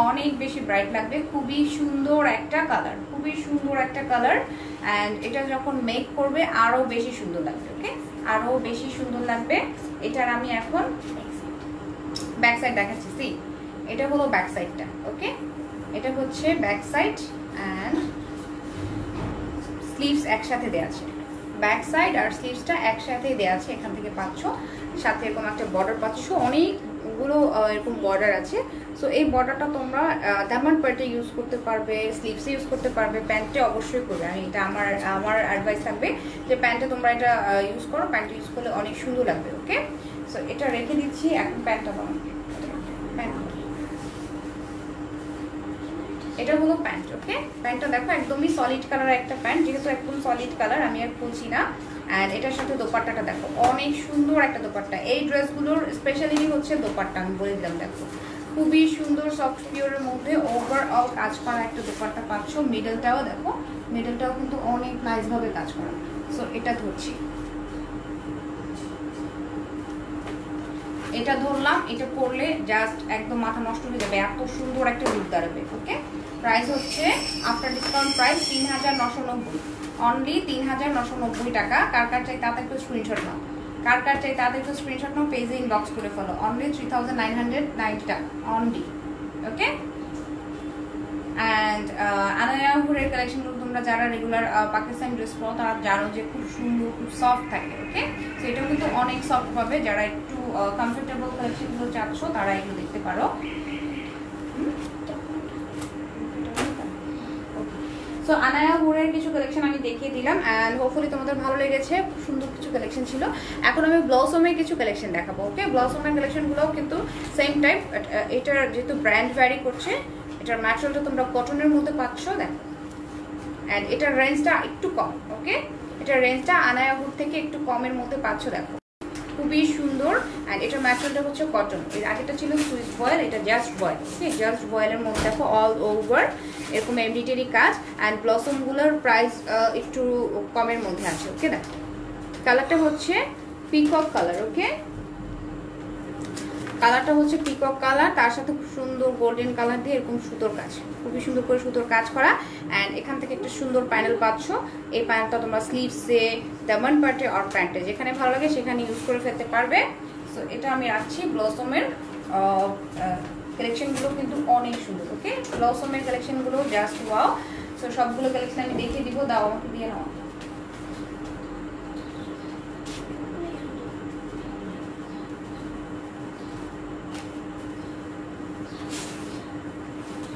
অনেক বেশি ব্রাইট লাগবে। খুবই সুন্দর একটা কালার, খুবই সুন্দর একটা কালার। অ্যান্ড এটা যখন মেক করবে আরও বেশি সুন্দর লাগবে। ওকে, আরও বেশি সুন্দর লাগবে। এটার আমি এখন ব্যাক সাইড দেখাচ্ছি। সি, এটা হলো ব্যাক সাইডটা। ওকে, এটা হচ্ছে ব্যাক সাইড অ্যান্ড স্লিভস একসাথে দেওয়া আছে, ব্যাক সাইড আর স্লিভসটা একসাথে দেওয়া আছে। এখান থেকে পাচ্ছ, সাথে এরকম একটা বর্ডার পাচ্ছ, অনেকগুলো এরকম বর্ডার আছে। সো এই বর্ডারটা তোমরা ডায়মন্ড পার্টে ইউজ করতে পারবে, স্লিভসে ইউজ করতে পারবে, প্যান্টে অবশ্যই করবে। আমি এটা আমার অ্যাডভাইস থাকবে যে প্যান্টে তোমরা এটা ইউজ করো, প্যান্টে ইউজ করলে অনেক সুন্দর লাগবে। ওকে, সো এটা রেখে দিচ্ছি। এখন প্যান্টটা বানাবো। প্যান্ট, এটা হলো প্যান্ট। ওকে, প্যান্টটা দেখো একদমই সলিড কালার একটা প্যান্ট, যেহেতু একদম সলিড কালার আমি আর খুলছি না। অ্যান্ড এটার সাথে দোপাট্টাটা দেখো অনেক সুন্দর একটা দোপাট্টা। এই ড্রেসগুলোর স্পেশালিটি হচ্ছে দোপাট্টা, আমি বলে দিলাম। দেখো খুবই সুন্দর সফট পিওরের মধ্যে ওভারঅল কাজ করা একটা দোপাট্টা পাচ্ছ। মিডলটাও দেখো, মিডলটাও কিন্তু অনেক নাইসভাবে কাজ করা। সো এটা ধরছি, এটা ধরলাম, এটা পরলে জাস্ট একদম মাথা নষ্ট হয়ে যাবে, এত সুন্দর একটা লুক দাঁড়াবে। ওকে, প্রাইস হচ্ছে আফটার ডিসকাউন্ট প্রাইস ৩,৯৯০, অনলি ৩,৯৯০ টাকা। কার কার চাই তাতে একটু স্ক্রিনশট নাও, কার কার চাই তাতে একটু স্ক্রিনশট নাও, পেজে ইনবক্স করে ফেলো। অনলি 3,990 টাকা অনলি। ওকে, অ্যান্ড আনায়া হুরের কালেকশনগুলো তোমরা যারা রেগুলার পাকিস্তানি ড্রেস পরো তারা জানো যে খুব সুন্দর, খুব সফট থাকে। ওকে, সো এটাও কিন্তু অনেক সফট পাবে। যারা একটু কমফোর্টেবল কালেকশনগুলো চাচ্ছ তারা এগুলো দেখতে পারো। সো আনায়া হুরের কিছু কালেকশন আমি দেখিয়ে দিলাম অ্যান্ড হোপফুলি তোমাদের ভালো লেগেছে। খুব সুন্দর কিছু কালেকশন ছিল। এখন আমি ব্লসমের কিছু কালেকশন দেখাবো। ওকে, ব্লসমের কালেকশনগুলোও কিন্তু সেম টাইপ, এটার যেহেতু ব্র্যান্ড ভ্যারি করছে, এটার ম্যাটেরিয়ালটা তোমরা কটনের মধ্যে পাচ্ছ দেখো, অ্যান্ড এটার রেঞ্জটা একটু কম। ওকে, এটার রেঞ্জটা আনায়া হুড থেকে একটু কমের মধ্যে পাচ্ছ দেখো, খুবই সুন্দর। অ্যান্ড এটার ম্যাটেরিয়ালটা হচ্ছে কটন। এর আগেটা ছিল সুইস বয়েল, এটা জাস্ট বয়েল। ওকে, জাস্ট বয়েলের মধ্যে দেখো অল ওভার এরকম এমব্রয়ডারি কাজ। অ্যান্ড ব্লসমগুলোর প্রাইস একটু কমের মধ্যে আছে। ওকে, দেখো কালারটা হচ্ছে পিকক কালার। ওকে, কালারটা হচ্ছে পিকক কালার, তার সাথে খুব সুন্দর গোল্ডেন কালার দিয়ে এরকম সুতোর কাজ, খুবই সুন্দর করে সুতোর কাজ করা। অ্যান্ড এখান থেকে একটা সুন্দর প্যানেল পাচ্ছ। এই প্যানেলটা তোমরা স্লিভসে, ডায়মন্ড পার্টে আর প্যান্টে যেখানে ভালো লাগে সেখানে ইউজ করে ফেলতে পারবে। সো এটা আমি রাখছি। ব্লসমের কালেকশনগুলো কিন্তু অনেক সুন্দর। ওকে, ব্লসমের কালেকশনগুলো জাস্ট ওয়াও। সো সবগুলো কালেকশন আমি দেখিয়ে দিব। দাও আমাকে দিয়ে নাও।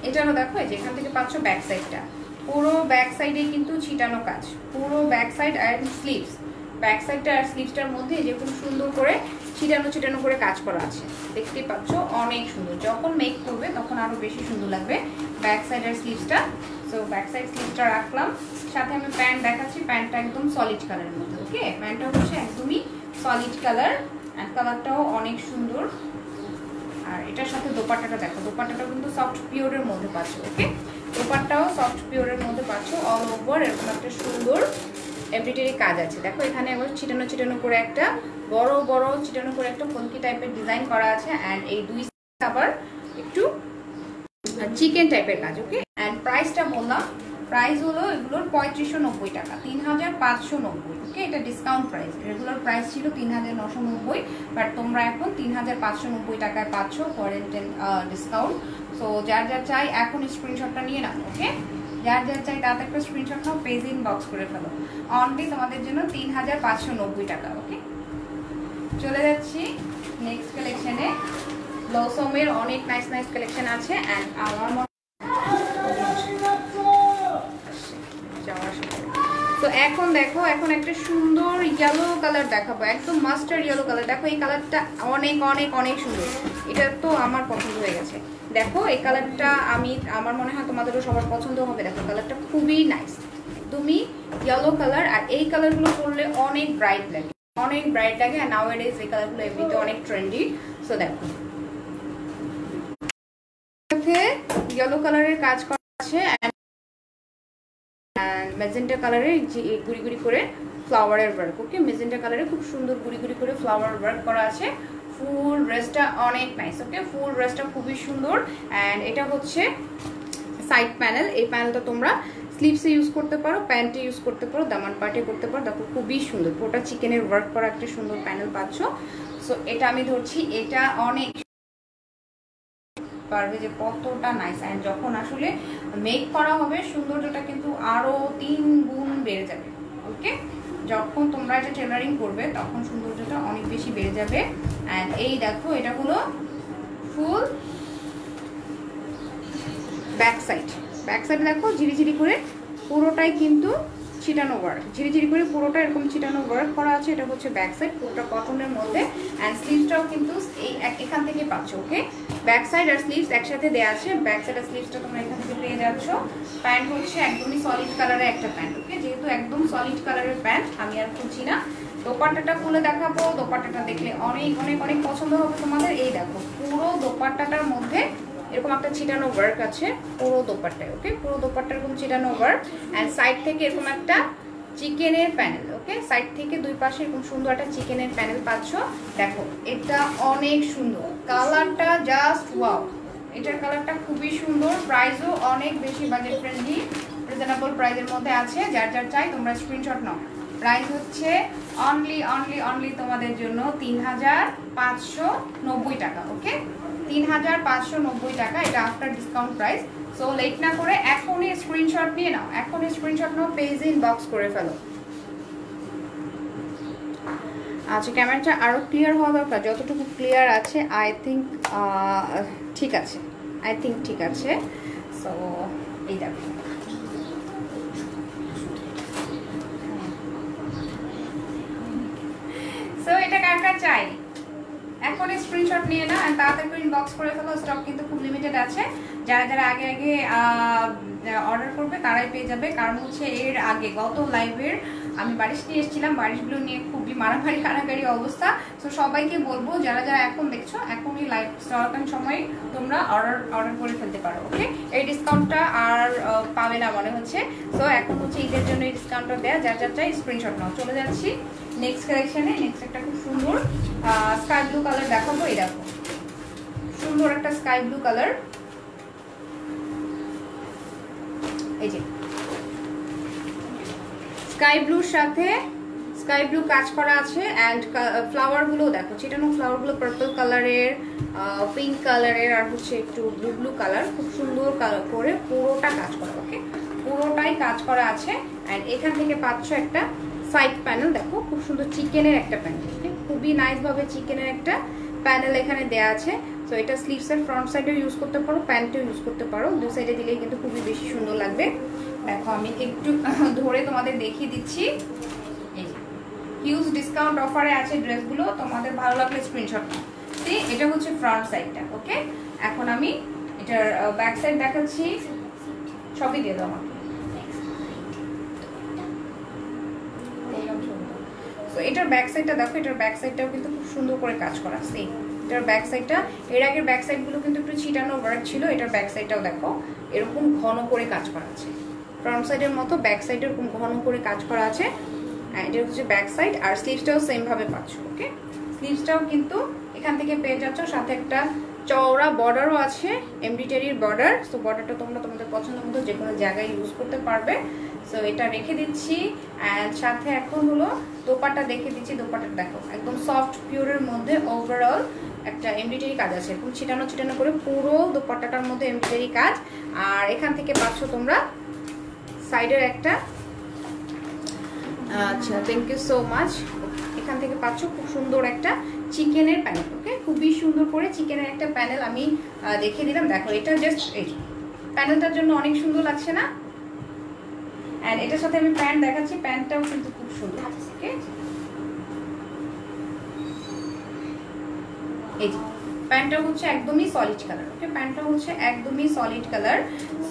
এটারও দেখো, এই যে এখান থেকে পাচ্ছ ব্যাক সাইডটা, পুরো ব্যাক সাইডে কিন্তু ছিটানো কাজ, পুরো ব্যাক সাইড আর স্লিভস, ব্যাক সাইডটা আর স্লিভসটার মধ্যে যে খুব সুন্দর করে ছিটানো ছিটানো করে কাজ করা আছে, দেখতেই পাচ্ছ অনেক সুন্দর। যখন মেক করবে তখন আরো বেশি সুন্দর লাগবে ব্যাক সাইড আর স্লিভসটা। সো ব্যাক সাইড স্লিভসটা রাখলাম, সাথে আমি প্যান্ট দেখাচ্ছি। প্যান্টটা একদম সলিড কালারের মধ্যে। ওকে, প্যান্টটা হচ্ছে একদমই সলিড কালার, আর কালারটাও অনেক সুন্দর। আর এটার সাথে দোপাট্টাটা দেখো, দোপাট্টাটা কিন্তু সফট পিওরের মধ্যে পাচ্ছ। ওকে, দোপাট্টাও সফট পিওরের মধ্যে পাচ্ছ। অল ওভার এরকম একটা সুন্দর এমব্রয়ডারি কাজ আছে। দেখো এখানে আবার ছিটানো ছিটানো করে একটা বড় বড় ছিটানো করে একটা ফঙ্কি টাইপের ডিজাইন করা আছে। অ্যান্ড এই দুই আবার একটু চিকেন টাইপের কাজ। ওকে, অ্যান্ড প্রাইসটা বললাম, প্রাইস হলো এগুলোর ৩৫৯০ টাকা, ৩৫৯০। ওকে, এটা ডিসকাউন্ট প্রাইস। রেগুলার প্রাইস ছিল ৩৯৯০, বাট তোমরা এখন ৩৫৯০ টাকায় পাচ্ছ ফরেন ডিসকাউন্ট। সো যার যা চাই এখন স্ক্রিনশটটা নিয়ে নাও। ওকে, যার যা চাই তাতে একটা স্ক্রিনশট নাও, পেজ ইনবক্স করে ফেলো। অনলি তোমাদের জন্য ৩৫৯০ টাকা। ওকে, চলে যাচ্ছি নেক্সট কালেকশনে। ব্লসমের অনেক নাইস নাইস কালেকশন আছে। অ্যান্ড আমার তো এখন দেখো, এখন একটা সুন্দর ইয়েলো কালার দেখাবো, একদম মাস্টার্ড ইয়েলো কালার। দেখো এই কালারটা অনেক অনেক অনেক সুন্দর, এটা তো আমার পছন্দ হয়ে গেছে। দেখো এই কালারটা আমার মনে হয় তোমাদেরও সবার পছন্দ হবে। দেখো কালারটা খুবই নাইস, একদমই ইয়েলো কালার। আর এই কালারগুলো পরলে অনেক ব্রাইট লাগে, অনেক ব্রাইট লাগে। আর নাও এডেজ এই কালারগুলো এমনিতে অনেক ট্রেন্ডি। সো দেখো ইয়েলো কালারের কাজ করা আছে, মেজেন্টা কালারের গুড়ি গুড়ি করে ফ্লাওয়ারের ওয়ার্ক। ওকে, মেজেন্টা কালারে খুব সুন্দর গুড়ি গুড়ি করে ফ্লাওয়ার ওয়ার্ক করা আছে। ফুল ড্রেসটা অনেক নাইস। ওকে, ফুল ড্রেসটা খুবই সুন্দর। অ্যান্ড এটা হচ্ছে সাইড প্যানেল। এই প্যানেলটা তোমরা স্লিভসে ইউজ করতে পারো, প্যান্টে ইউজ করতে পারো, দামান পার্টে করতে পারো। দেখো খুবই সুন্দর, পুরোটা চিকেনের ওয়ার্ক করা একটা সুন্দর প্যানেল পাচ্ছ। সো এটা আমি ধরছি, এটা অনেক পারবে যে কতটা নাইস। অ্যান্ড যখন আসলে মেক করা হবে সৌন্দর্যটা কিন্তু আরো 3 গুণ বেড়ে যাবে। ওকে, যখন তোমরা এটা টেলারিং করবে তখন সৌন্দর্যটা অনেক বেশি বেড়ে যাবে। অ্যান্ড এই দেখো এটা হলো ফুল ব্যাক সাইড। ব্যাক সাইডে দেখো ঝিরিঝিরি করে পুরোটাই কিন্তু ছিটানো ওয়ার্ক, ঝিরিঝিরি করে পুরোটা এরকম ছিটানো ওয়ার্ক করা আছে। এটা হচ্ছে ব্যাক সাইড, পুরোটা কটনের মধ্যে। অ্যান্ড স্লিভসটাও কিন্তু এই এখান থেকে পাচ্ছ। ওকে, ব্যাক সাইড আর স্লিভস একসাথে দেওয়া আছে। ব্যাক সাইড আর স্লিভসটা তোমরা এখান থেকে পেয়ে যাচ্ছ। প্যান্ট হচ্ছে একদমই সলিড কালারের একটা প্যান্ট। ওকে, যেহেতু একদম সলিড কালারের প্যান্ট আমি আর খুলছি না। দোপাট্টাটা খুলে দেখাবো। দোপাট্টাটা দেখলে অনেক অনেক অনেক পছন্দ হবে তোমাদের। এই দেখো পুরো দোপাট্টাটার মধ্যে এরকম একটা ছিটানো ওয়ার্ক আছে পুরো দোপাট্টায়। ওকে, পুরো দোপাট্টা এরকম ছিটানো ওয়ার্ক অ্যান্ড সাইড থেকে এরকম একটা চিকেনের প্যানেল। ওকে, সাইড থেকে দুই পাশে এরকম সুন্দর একটা চিকেনের প্যানেল পাচ্ছ। দেখো এটা অনেক সুন্দর, কালারটা জাস্ট ওয়াও। এটার কালারটা খুবই সুন্দর, প্রাইসও অনেক বেশি বাজেট ফ্রেন্ডলি, রিজনেবল প্রাইসের মধ্যে আছে। যার যার চাই তোমরা স্ক্রিনশট নাও। প্রাইস হচ্ছে অনলি তোমাদের জন্য ৩৫৯০ টাকা। ওকে, ৩৫৯০ টাকা, এটা after discount price. So late না করে এখনই স্ক্রিনশট নিয়ে নাও, এখনই স্ক্রিনশট নাও, পেজ ইনবক্স করে ফেলো। আচ্ছা, ক্যামেরাটা আরও ক্লিয়ার হওয়া দরকার, যতটুকু ক্লিয়ার আছে আই থিঙ্ক ঠিক আছে, ঠিক আছে। সো এই দেখো সো এটা কার কার চাই এখনই স্ক্রিনশট নিয়ে না আর তাড়াতাড়ি ইনবক্স করে ফেলো। স্টক কিন্তু খুব লিমিটেড আছে, যারা যারা আগে আগে অর্ডার করবে তারাই পেয়ে যাবে। কারণ হচ্ছে এর আগে গত লাইভের আমি বারিশ নিয়ে এসেছিলাম, বারিশগুলো নিয়ে খুবই মারামারি কারাকারি অবস্থা। তো সবাইকে বলবো যারা যারা এখন দেখছো এখনই লাইভ চলাকালীন সময় তোমরা অর্ডার করে ফেলতে পারো। ওকে, এই ডিসকাউন্টটা আর পাবে না মনে হচ্ছে। সো এখন হচ্ছে ঈদের জন্য এই ডিসকাউন্টটা দেওয়া, যার যার চাই স্ক্রিনশট নাও। চলে যাচ্ছি নেক্সট কালেকশনে। নেক্সট একটা খুব সুন্দর স্কাই ব্লু কালার দেখাবো। এই দেখো সুন্দর একটা স্কাই ব্লু কালার, এই যে স্কাই ব্লুর সাথে স্কাই ব্লু কাজ করা আছে অ্যান্ড ফ্লাওয়ার গুলো দেখো, ছিটানো ফ্লাওয়ার গুলো পার্পল কালারের, পিঙ্ক কালারের আর হচ্ছে একটু ব্লু ব্লু কালার, খুব সুন্দর করে পুরোটা কাজ করা। ওকে, পুরোটাই কাজ করা আছে অ্যান্ড এখান থেকে পাচ্ছ একটা সাইড প্যানেল। দেখো খুব সুন্দর চিকেনের একটা প্যানেল, খুবই নাইস ভাবে চিকেনের একটা প্যানেল এখানে দেয়া আছে। তো এটা স্লিভসের ফ্রন্ট সাইডেও ইউজ করতে পারো, প্যান্টেও ইউজ করতে পারো, দুই সাইডে দিলেই কিন্তু খুবই বেশি সুন্দর লাগবে। দেখো আমি একটু ধরে তোমাদের দেখিয়ে দিচ্ছি। এই যে হিউজ ডিসকাউন্ট অফারে আছে ড্রেসগুলো, তোমাদের ভালো লাগলে স্ক্রিনশট নাও। এটা হচ্ছে ফ্রন্ট সাইডটা। ওকে, এখন আমি এটার ব্যাক সাইড দেখাচ্ছি, সবই দিয়ে দাও আমাকে। তো এটার ব্যাক সাইডটা দেখো, এটার ব্যাক সাইডটাও কিন্তু খুব সুন্দর করে কাজ করা। সেম এটার ব্যাক সাইডটা, এর আগের ব্যাক সাইডগুলো কিন্তু একটু ছিটানো ওয়ার্ক ছিল, এটার ব্যাক সাইডটাও দেখো এরকম ঘন করে কাজ করা আছে। ফ্রন্ট সাইডের মতো ব্যাক সাইডে এরকম ঘন করে কাজ করা আছে। এটা হচ্ছে ব্যাক সাইড আর স্লিভসটাও সেম ভাবে পাচ্ছ। ওকে, স্লিভসটাও কিন্তু এখান থেকে পেয়ে যাচ্ছ, সাথে একটা চওড়া বর্ডারও আছে, এমব্রয়ডারির বর্ডার। সো বর্ডারটা তোমরা তোমাদের পছন্দ মতো যে কোনো জায়গায় ইউজ করতে পারবে। সো এটা রেখে দিচ্ছি অ্যান্ড সাথে এখন হলো দোপাট্টা দেখে দিচ্ছি। দোপাট্টা দেখো একদম সফট পিওরের মধ্যে ওভারঅল একটা এমব্রয়ডারি কাজ আছে, এরকম ছিটানো ছিটানো করে পুরো দোপাট্টাটার মধ্যে এমব্রয়ডারি কাজ। আর এখান থেকে পাচ্ছ তোমরা সাইডের একটা, আচ্ছা থ্যাংক ইউ সো মাচ, এখান থেকে পাচ্ছ খুব সুন্দর একটা চিকেনের প্যানেল। ওকে, খুবই সুন্দর করে চিকেনের একটা প্যানেল আমি দেখিয়ে দিলাম। দেখো এটা জাস্ট এই প্যানেলটার জন্য অনেক সুন্দর লাগছে না? অ্যান্ড এটার সাথে আমি প্যান্ট দেখাচ্ছি, প্যান্টটাও কিন্তু খুব সুন্দর। ওকে, এই যে প্যান্টটা হচ্ছে একদমই সলিড কালার। ওকে, প্যান্টটা হচ্ছে একদমই সলিড কালার।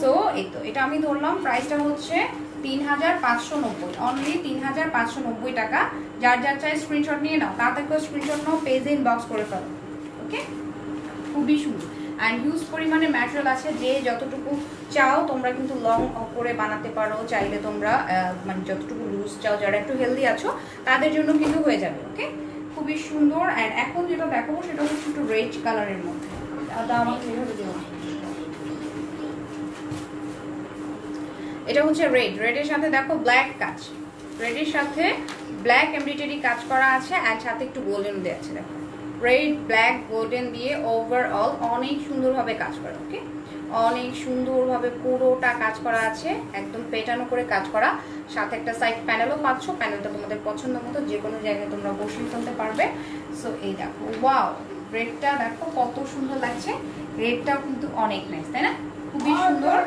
সো এই তো এটা আমি ধরলাম, প্রাইসটা হচ্ছে ৩৫৯০, অনলি ৩৫৯০ টাকা। যার যার চাই স্ক্রিনশট নিয়ে নাও, তাড়াতাড়ি করে স্ক্রিনশট নাও, পেজে ইনবক্স করে ফেলো। ওকে, খুবই সুন্দর অ্যান্ড হিউজ পরিমাণে ম্যাটেরিয়াল আছে, যে যতটুকু চাও তোমরা কিন্তু লং করে বানাতে পারো, চাইলে তোমরা মানে যতটুকু লুজ চাও, যারা একটু হেলদি আছো তাদের জন্য কিন্তু হয়ে যাবে। ওকে, খুবই সুন্দর। অ্যান্ড এখন যেটা দেখাবো সেটা হচ্ছে একটু রেড কালারের মধ্যে। এটা হচ্ছে রেডের সাথে দেখো ব্ল্যাক কাজ, রেডের সাথে ব্ল্যাক এমব্রয়ডারি কাজ করা আছে অ্যান্ড সাথে একটু গোল্ডেন দেওয়া আছে। দেখো রেড ব্ল্যাক গোল্ডেন দিয়ে ওভারঅল অনেক সুন্দরভাবে কাজ করা। ওকে, অনেক সুন্দরভাবে পুরোটা কাজ করা আছে, একদম পেটানো করে কাজ করা। সাথে একটা সাইড প্যানেলও পাচ্ছ, প্যানেলটা তোমাদের পছন্দ মতো যে কোনো জায়গায় তোমরা বসিয়ে ফেলতে পারবে। সো এই দেখো ওয়াও, রেডটা দেখো কত সুন্দর লাগছে, রেডটাও কিন্তু অনেক নাইস, তাই না? খুবই সুন্দর।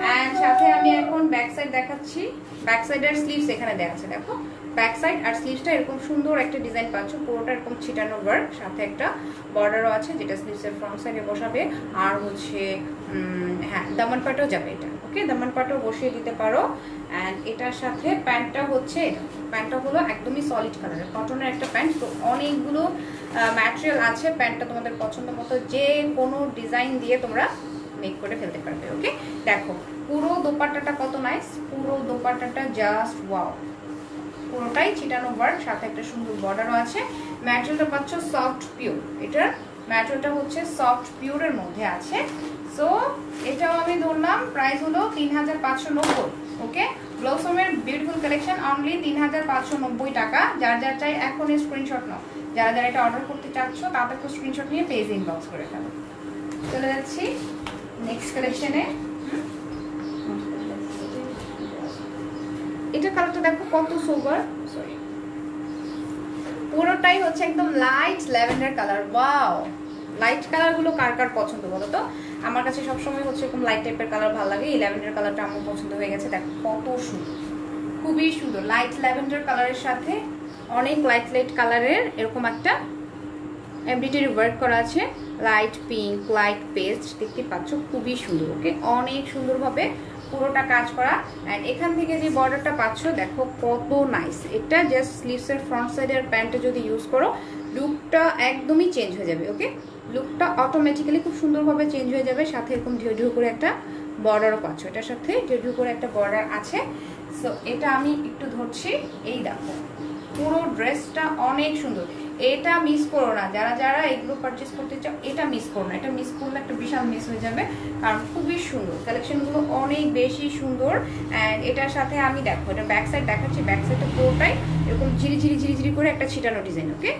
অ্যান্ড সাথে আমি এখন ব্যাক সাইড দেখাচ্ছি, ব্যাক সাইডের স্লিভস এখানে দেওয়া আছে। দেখো ব্যাক সাইড আর স্লিভসটা এরকম সুন্দর একটা ডিজাইন পাচ্ছ, পুরোটা এরকম ছিটানো ওয়ার্ক, সাথে একটা বর্ডারও আছে যেটা স্লিভসের ফ্রন্ট সাইডে বসাবে। আর হচ্ছে হ্যাঁ দামান পাটাও যাবে এটা। ওকে, দামান পাটও বসিয়ে দিতে পারো। অ্যান্ড এটার সাথে প্যান্টটা হচ্ছে, প্যান্টটা হলো একদমই সলিড কালারের কটনের একটা প্যান্ট। তো অনেকগুলো ম্যাটেরিয়াল আছে, প্যান্টটা তোমাদের পছন্দ মতো যে কোনো ডিজাইন দিয়ে তোমরা মেক করে ফেলতে পারবে। ওকে, দেখো পুরো দোপাট্টাটা কত নাইস, পুরো দোপাট্টাটা জাস্ট ওয়াও, পুরোটাই ছিটানো ওয়ার্ক, সাথে একটা সুন্দর বর্ডারও আছে। ম্যাটেরিয়ালটা পাচ্ছ সফট পিওর, এটার ম্যাটেরিয়ালটা হচ্ছে সফট পিওরের মধ্যে আছে। সো এটাও আমি ধরলাম প্রাইস হলো 3590। ওকে, ব্লসমের বিউটিফুল কালেকশন অনলি 3590 টাকা। যার যার চাই এখন স্ক্রিনশট নাও, যারা যারা এটা অর্ডার করতে চাচ্ছ তাদের একটু স্ক্রিনশট নিয়ে পেজ ইনবক্স করে ফেলো। চলে যাচ্ছি নেক্সট কালেকশনে। এটা কালারটা দেখো কত সোবার, সরি পুরোটাই হচ্ছে একদম light lavender colour. Wow, light কালারগুলো কার কার পছন্দ বলো তো? আমার কাছে সবসময় হচ্ছে এরকম লাইট টাইপের কালার ভালো লাগে। এই ল্যাভেন্ডার কালারটা আমার পছন্দ হয়ে গেছে। দেখো কত সুন্দর, খুবই সুন্দর লাইট ল্যাভেন্ডার কালারের সাথে অনেক লাইট লাইট কালারের এরকম একটা এমব্রয়ডারি ওয়ার্ক করা আছে। লাইট পিঙ্ক, লাইট পেস্ট, দেখতে পাচ্ছ খুবই সুন্দর। ওকে, অনেক সুন্দরভাবে পুরোটা কাজ করা। অ্যান্ড এখান থেকে যে বর্ডারটা পাচ্ছ দেখো কত নাইস। এটা জাস্ট স্লিভসের ফ্রন্ট সাইডের প্যান্টে যদি ইউজ করো লুকটা একদমই চেঞ্জ হয়ে যাবে। ওকে, লুকটা অটোমেটিক্যালি খুব সুন্দরভাবে চেঞ্জ হয়ে যাবে। সাথে এরকম ঢেউ ঢেউ করে একটা বর্ডারও পাচ্ছ, এটার সাথে ঢেউ ঢেউ করে একটা বর্ডার আছে। সো এটা আমি একটু ধরছি, এই দেখো পুরো ড্রেসটা অনেক সুন্দর। এটা মিস করো না, যারা যারা এগুলো পারচেস করতে চাও এটা মিস করো না, এটা মিস করলে একটা বিশাল মিস হয়ে যাবে, কারণ খুবই সুন্দর কালেকশনগুলো, অনেক বেশি সুন্দর। অ্যান্ড এটার সাথে আমি দেখো এটা ব্যাক সাইড দেখাচ্ছি, ব্যাক সাইডটা পুরোটাই এরকম ঝিরিঝিরি ঝিরিঝিরি করে একটা ছিটানো ডিজাইন। ওকে,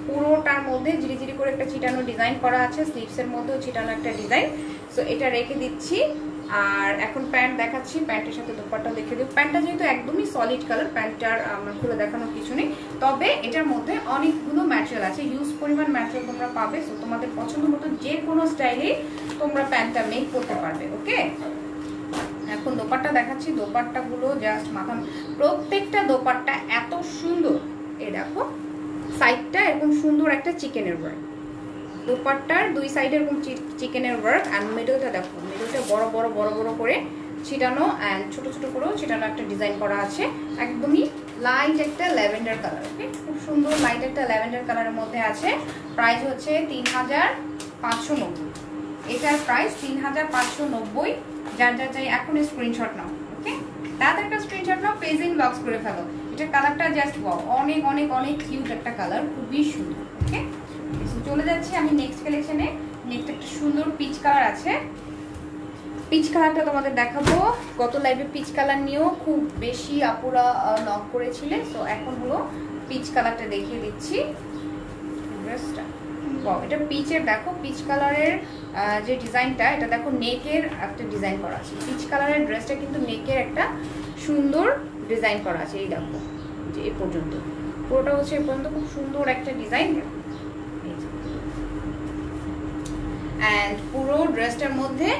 পুরোটার মধ্যে ঝিরিঝিরি করে একটা ছিটানো ডিজাইন করা আছে, স্লিভসের মধ্যেও ছিটানো একটা ডিজাইন। সো এটা রেখে দিচ্ছি। আর এখন প্যান্ট দেখাচ্ছি, প্যান্টের সাথে দোপাট্টাও দেখে দিই। প্যান্টটা যেহেতু একদমই সলিড কালার, প্যান্টটার আমার খুলে দেখানোর কিছু নেই, তবে এটার মধ্যে অনেকগুলো ম্যাটেরিয়াল আছে, হিউজ পরিমাণ ম্যাটেরিয়াল তোমরা পাবে। সো তোমাদের পছন্দ মতো যে কোনো স্টাইলে তোমরা প্যান্টটা মেক করতে পারবে। ওকে, এখন দোপাট্টা দেখাচ্ছি। দোপাট্টাগুলো জাস্ট মাথা, প্রত্যেকটা দোপাট্টা এত সুন্দর। এই দেখো সাইডটা এরকম সুন্দর একটা চিকেনের ওয়ার্ক, দোপাট্টার দুই সাইডে এরকম চিকেনের ওয়ার্ক। অ্যান্ড মিডলটা দেখো, মিডলটা বড় বড় বড় বড় করে ছিটানো, অ্যান্ড ছোট ছোট করেও ছিটানো একটা ডিজাইন করা আছে। একদমই লাইট একটা ল্যাভেন্ডার কালার। ওকে, খুব সুন্দর লাইট একটা ল্যাভেন্ডার কালারের মধ্যে আছে। প্রাইস হচ্ছে 3590। এটার প্রাইস 3590। যার যার চাই এখন স্ক্রিনশট নাও। ওকে, তাদের একটা স্ক্রিনশট নাও, পেজ ইনবক্স করে ফেলো। এটার কালারটা জাস্ট ওয়াও, অনেক অনেক অনেক কিউট একটা কালার, খুবই সুন্দর। ওকে, চলে যাচ্ছি আমি নেক্সট কালেকশনে। নেক্সট একটা সুন্দর পিচ কালার আছে, পিচ কালারটা তোমাদের দেখাবো। গত লাইভে পিচ কালার নিয়েও খুব বেশি আপুরা নক করেছিলেন, তো এখন হলো পিচ কালারটা দেখিয়ে দিচ্ছি ড্রেসটা। এটা পিচের, দেখো পিচ কালারের যে ডিজাইনটা, এটা দেখো নেকের একটা ডিজাইন করা আছে। পিচ কালারের ড্রেসটা কিন্তু নেকের একটা সুন্দর ডিজাইন করা আছে। এই দেখো যে এ পর্যন্ত পুরোটা হচ্ছে এ পর্যন্ত খুব সুন্দর একটা ডিজাইন। অ্যান্ড পুরো ড্রেসটার মধ্যে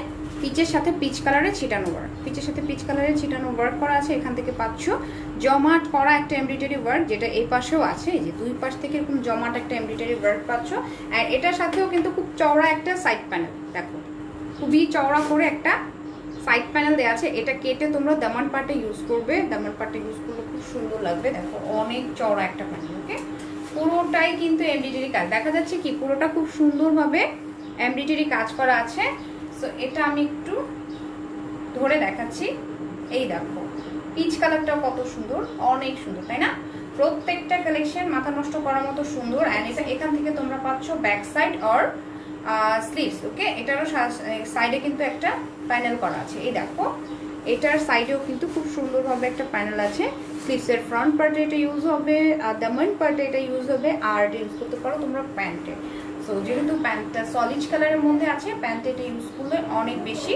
পিচের সাথে পিচ কালারের ছিটানো ওয়ার্ক, পিচের সাথে পিচ কালারের ছিটানো ওয়ার্ক করা আছে। এখান থেকে পাচ্ছ জমাট করা একটা এমব্রয়ডারি ওয়ার্ক, যেটা এই পাশেও আছে। এই যে দুই পাশ থেকে এরকম জমাট একটা এমব্রয়ডারি ওয়ার্ক পাচ্ছ। আর এটার সাথেও কিন্তু খুব চওড়া একটা সাইড প্যানেল, দেখো খুবই চওড়া করে একটা সাইড প্যানেল দেওয়া আছে। এটা কেটে তোমরা দামান পার্টে ইউজ করবে, দামান পার্টে ইউজ করলে খুব সুন্দর লাগবে। দেখো অনেক চওড়া একটা প্যানেল। ওকে, পুরোটাই কিন্তু এমব্রয়ডারি কাজ, দেখা যাচ্ছে কি পুরোটা খুব সুন্দরভাবে এমব্রয়ডারি কাজ করা আছে। সো এটা আমি একটু ধরে দেখাচ্ছি। এই দেখো পিচ কালারটাও কত সুন্দর, অনেক সুন্দর, তাই না? প্রত্যেকটা কালেকশন মাথা নষ্ট করার মতো সুন্দর। অ্যান্ড এটা এখান থেকে তোমরা পাচ্ছ ব্যাক সাইড আর স্লিভস। ওকে, এটারও সাইডে কিন্তু একটা প্যানেল করা আছে। এই দেখো এটার সাইডেও কিন্তু খুব সুন্দরভাবে একটা প্যানেল আছে। স্লিভসের ফ্রন্ট পার্টে এটা ইউজ হবে, আর দামান পার্টে এটা ইউজ হবে, আর এটা ইউজ করতে পারো তোমরা প্যান্টে। সো যেহেতু প্যান্টটা সলিড কালারের মধ্যে আছে, প্যান্টে এটা ইউজ করলে অনেক বেশি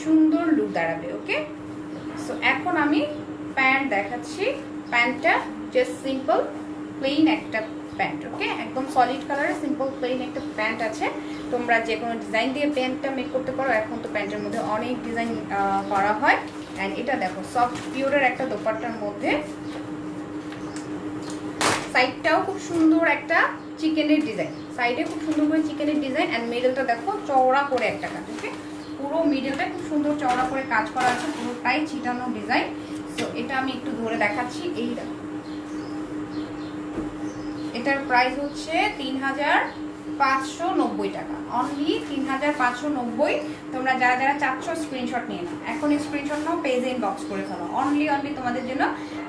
সুন্দর লুক দাঁড়াবে। ওকে, সো এখন আমি প্যান্ট দেখাচ্ছি। প্যান্টটা জাস্ট সিম্পল প্লেন একটা প্যান্ট। ওকে, একদম সলিড কালারের সিম্পল প্লেন একটা প্যান্ট আছে। তোমরা যে কোনো ডিজাইন দিয়ে প্যান্টটা মেক করতে পারো। এখন তো প্যান্টের মধ্যে অনেক ডিজাইন করা হয়। অ্যান্ড এটা দেখো সফট পিওরের একটা দোপাট্টার মধ্যে, সাইডটাও খুব সুন্দর একটা চিকেনের ডিজাইন, সাইডে খুব সুন্দর করে চিকেনের ডিজাইন। অ্যান্ড মিডলটা দেখো চওড়া করে একটা কাজ। ওকে, পুরো মিডলটা খুব সুন্দর চওড়া করে কাজ করা আছে, পুরোটাই ছিটানো ডিজাইন। সো এটা আমি একটু ধরে দেখাচ্ছি। এই দেখো, এটার প্রাইস হচ্ছে 3590 টাকা, অনলি 3590। তোমরা যারা যারা চাচ্ছ স্ক্রিনশট নিয়ে নাও, এখন স্ক্রিনশট নাও, পেজে ইনবক্স করে ফেলো। অনলি তোমাদের জন্য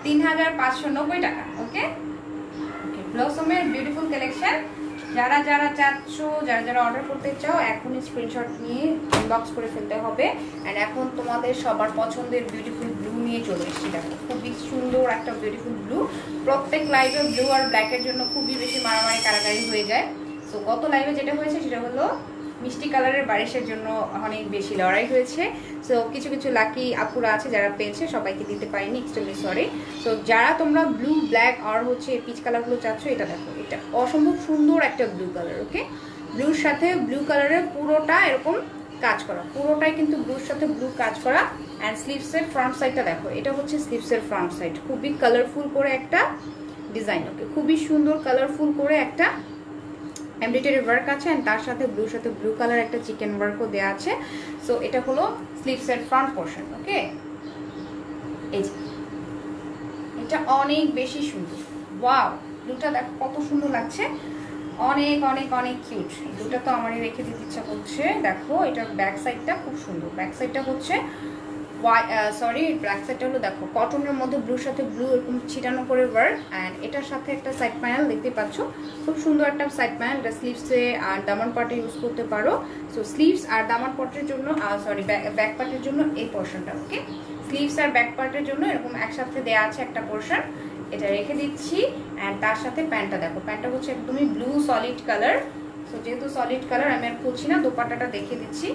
3590 টাকা। ওকে ওকে, ব্লসমের বিউটিফুল কালেকশন। যারা যারা চাচ্ছ, যারা যারা অর্ডার করতে চাও, এখনই স্ক্রিনশট নিয়ে ইনবক্স করে ফেলতে হবে। অ্যান্ড এখন তোমাদের সবার পছন্দের বিউটিফুল ব্লু নিয়ে চলে এসেছি। দেখো খুবই সুন্দর একটা বিউটিফুল ব্লু। প্রত্যেক লাইভে ব্লু আর ব্ল্যাকের জন্য খুবই বেশি মারামারি কারাকারি হয়ে যায়। সো গত লাইভে যেটা হয়েছে সেটা হলো মিষ্টি কালারের বারিশের জন্য অনেক বেশি লড়াই হয়েছে। সো কিছু কিছু লাকি আপুরা আছে যারা পেয়েছে, সবাইকে দিতে পারিনি, এক্সট্রিমলি সরি। সো যারা তোমরা ব্লু, ব্ল্যাক আর হচ্ছে পিচ কালারগুলো চাচ্ছ, এটা দেখো, এটা অসম্ভব সুন্দর একটা ব্লু কালার। ওকে, ব্লুর সাথে ব্লু কালারের পুরোটা এরকম কাজ করা, পুরোটাই কিন্তু ব্লুর সাথে ব্লু কাজ করা। অ্যান্ড স্লিভসের ফ্রন্ট সাইডটা দেখো, এটা হচ্ছে স্লিভসের ফ্রন্ট সাইড, খুবই কালারফুল করে একটা ডিজাইন। ওকে, খুবই সুন্দর কালারফুল করে একটা এমব্রয়ডারি ওয়ার্ক আছে, এন্ড তার সাথে ব্লুর সাথে ব্লু কালার একটা চিকেন ওয়ার্কও দেওয়া আছে। সো এটা হলো স্লিভসের ফ্রন্ট পোর্শন। ওকে, এই যে এটা অনেক বেশি সুন্দর। ওয়াও, ব্লুটা দেখো কত সুন্দর লাগছে, অনেক অনেক অনেক কিউট। ব্লুটা তো আমারই রেখে দিতে ইচ্ছা করছে। দেখো এটার ব্যাক সাইডটা খুব সুন্দর, ব্যাক সাইডটা হচ্ছে ব্ল্যাক সাইডটা হলো দেখো কটনের মধ্যে ব্লুর সাথে ব্লু এরকম ছিটানো করে ওয়ার্ক। অ্যান্ড এটার সাথে একটা সাইড প্যানেল দেখতে পাচ্ছ, খুব সুন্দর একটা সাইড প্যানেল। এটা স্লিভসে আর দামান পার্টে ইউজ করতে পারো। সো স্লিভস আর দামান পার্টের জন্য, ব্যাক পার্টের জন্য এই পোর্শনটা। ওকে, স্লিভস আর ব্যাক পার্টের জন্য এরকম একসাথে দেওয়া আছে একটা পোর্শন, এটা রেখে দিচ্ছি। অ্যান্ড তার সাথে প্যান্টটা দেখো, প্যান্টটা হচ্ছে একদমই ব্লু সলিড কালার। সো যেহেতু সলিড কালার আমি আর খুলছি না, দোপাট্টাটা দেখিয়ে দিচ্ছি।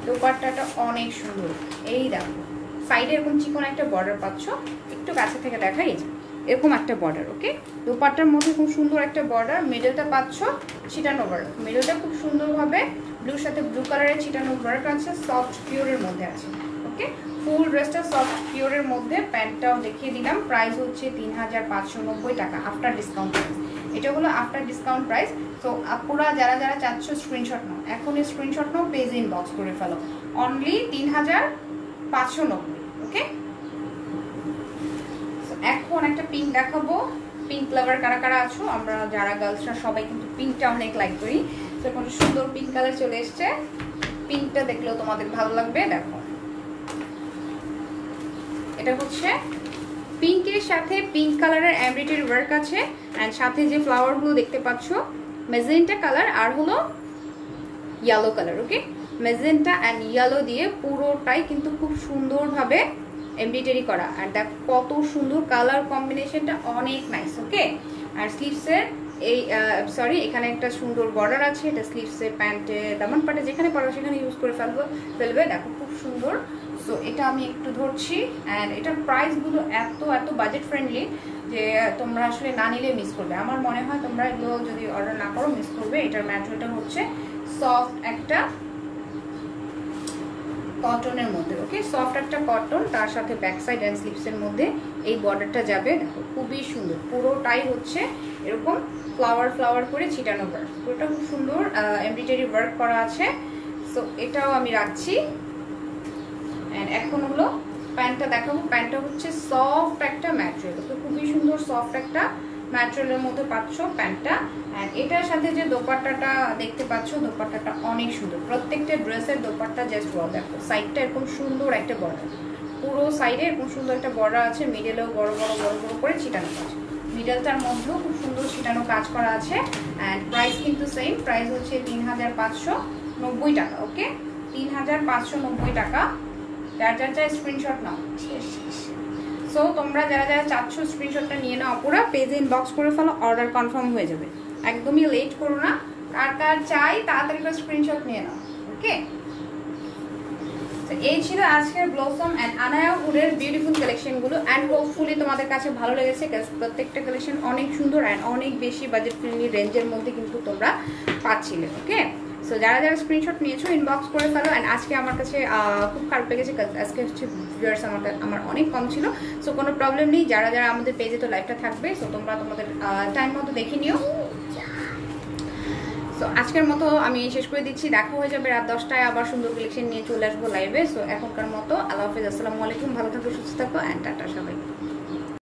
দোপাট্টাটা অনেক সুন্দর। এই দেখো সাইডে এরকম চিকন একটা বর্ডার পাচ্ছ, একটু কাছে থেকে দেখাই, এরকম একটা বর্ডার। ওকে, দোপাট্টার মধ্যে খুব সুন্দর একটা বর্ডার, মিডলটা পাচ্ছ ছিটানো ওয়ার্ক। মিডলটা খুব সুন্দরভাবে ব্লুর সাথে ব্লু কালারের ছিটানো ওয়ার্ক আছে, সফট পিওরের মধ্যে আছে। ওকে, ফুল ড্রেসটা সফট পিওরের মধ্যে। প্যান্টটাও দেখিয়ে দিলাম, প্রাইস হচ্ছে 3590 টাকা আফটার ডিসকাউন্ট প্রাইস। এটা হলো আফটার ডিসকাউন্ট প্রাইস। সো আপুরা যারা যারা চাচ্ছ স্ক্রিনশট নাও, এখন স্ক্রিনশট নাও, পেজ ইনবক্স করে ফেলো। অনলি 3590। ওকে, এখন একটা পিঙ্ক দেখাবো। পিঙ্ক লাভার কারা কারা আছো? আমরা যারা গার্লসরা সবাই কিন্তু পিঙ্কটা অনেক লাইক করি। তো এখন সুন্দর পিঙ্ক কালার চলে এসছে, পিঙ্কটা দেখলেও তোমাদের ভালো লাগবে। দেখো এটা হচ্ছে পিঙ্কের সাথে পিঙ্ক কালারের এমব্রয়ডারি ওয়ার্ক আছে। অ্যান্ড সাথে যে ফ্লাওয়ারগুলো দেখতে পাচ্ছ মেজেন্টা কালার আর হলো yellow colour. Okay, magenta and yellow দিয়ে পুরোটাই কিন্তু খুব সুন্দরভাবে এমব্রয়ডারি করা। আর দেখ কত সুন্দর কালার কম্বিনেশনটা, অনেক নাইস। ওকে, আর স্লিভসের এই এখানে একটা সুন্দর বর্ডার আছে। এটা স্লিভসের প্যান্টে দামান পাটে যেখানে পারো সেখানে ইউজ করে ফেলবে। দেখো খুব সুন্দর। সো এটা আমি একটু ধরছি। অ্যান্ড এটার প্রাইসগুলো এত এত বাজেট ফ্রেন্ডলি যে তোমরা আসলে না নিলে মিস করবে। আমার মনে হয় তোমরা এগুলো যদি অর্ডার না করো মিস করবে। এটার ম্যাটেরিয়ালটা হচ্ছে সফট একটা কটনের মধ্যে। ওকে, সফট একটা কটন, তার সাথে ব্যাক সাইড অ্যান্ড স্লিভসের মধ্যে এই বর্ডারটা যাবে। দেখো খুবই সুন্দর, পুরোটাই হচ্ছে এরকম ফ্লাওয়ার ফ্লাওয়ার করে ছিটানো ওয়ার্ক, পুরোটা খুব সুন্দর এমব্রয়ডারি ওয়ার্ক করা আছে। সো এটাও আমি রাখছি। অ্যান্ড এখন হলো প্যান্টটা দেখাবো। প্যান্টটা হচ্ছে সফট একটা ম্যাটেরিয়াল। তো খুবই সুন্দর সফট একটা ম্যাটেরিয়ালের মধ্যে পাচ্ছ প্যান্টটা। অ্যান্ড এটার সাথে যে দোপাট্টাটা দেখতে পাচ্ছ, দোপাট্টাটা অনেক সুন্দর। প্রত্যেকটা ড্রেসের দোপাট্টা জাস্ট ওয়াও। দেখো সাইডটা এরকম সুন্দর একটা বর্ডার, পুরো সাইডে এরকম সুন্দর একটা বর্ডার আছে, মিডলেও বড় বড় বড় বড় করে ছিটানো আছে, মিডলটার মধ্যেও খুব সুন্দর ছিটানো কাজ করা আছে। অ্যান্ড প্রাইস কিন্তু সেম, প্রাইস হচ্ছে 3590 টাকা। ওকে, 3590 টাকা। যার যার যা স্ক্রিনশট নাও। সো তোমরা যারা যারা চাচ্ছ স্ক্রিনশটটা নিয়ে নাও, পুরো পেজে ইনবক্স করে ফেলো, অর্ডার কনফার্ম হয়ে যাবে। একদমই লেট করো না, কার কার চাই তাড়াতাড়ি করে স্ক্রিনশট নিয়ে নাও। ওকে, এই ছিল আজকের ব্লসম অ্যান্ড আনায়া হুডের বিউটিফুল কালেকশনগুলো। অ্যান্ড হোপফুলি তোমাদের কাছে ভালো লেগেছে। প্রত্যেকটা কালেকশন অনেক সুন্দর অ্যান্ড অনেক বেশি বাজেট ফ্রেন্ডলি রেঞ্জের মধ্যে কিন্তু তোমরা পাচ্ছিলে। ওকে, সো যারা যারা স্ক্রিনশট নিয়েছো ইনবক্স করে ফেলো। অ্যান্ড আজকে আমার কাছে খুব খারাপ লেগেছে, আজকে হচ্ছে ভিউয়ার্স আমার অনেক কম ছিল। সো কোনো প্রবলেম নেই, যারা যারা আমাদের পেজে তো লাইভটা থাকবে, সো তোমরা তোমাদের টাইম মতো দেখে নিও। সো সো আজকের মতো আমি শেষ করে দিচ্ছি, দেখা হয়ে যাবে রাত 10টায়, আবার সুন্দর কালেকশন নিয়ে চলে আসবো লাইভে। সো এখনকার মতো আল্লাহ হাফিজ, আসসালামু আলাইকুম, ভালো থাকো, সুস্থ থাকো, অ্যান্ড টাটা সবাই।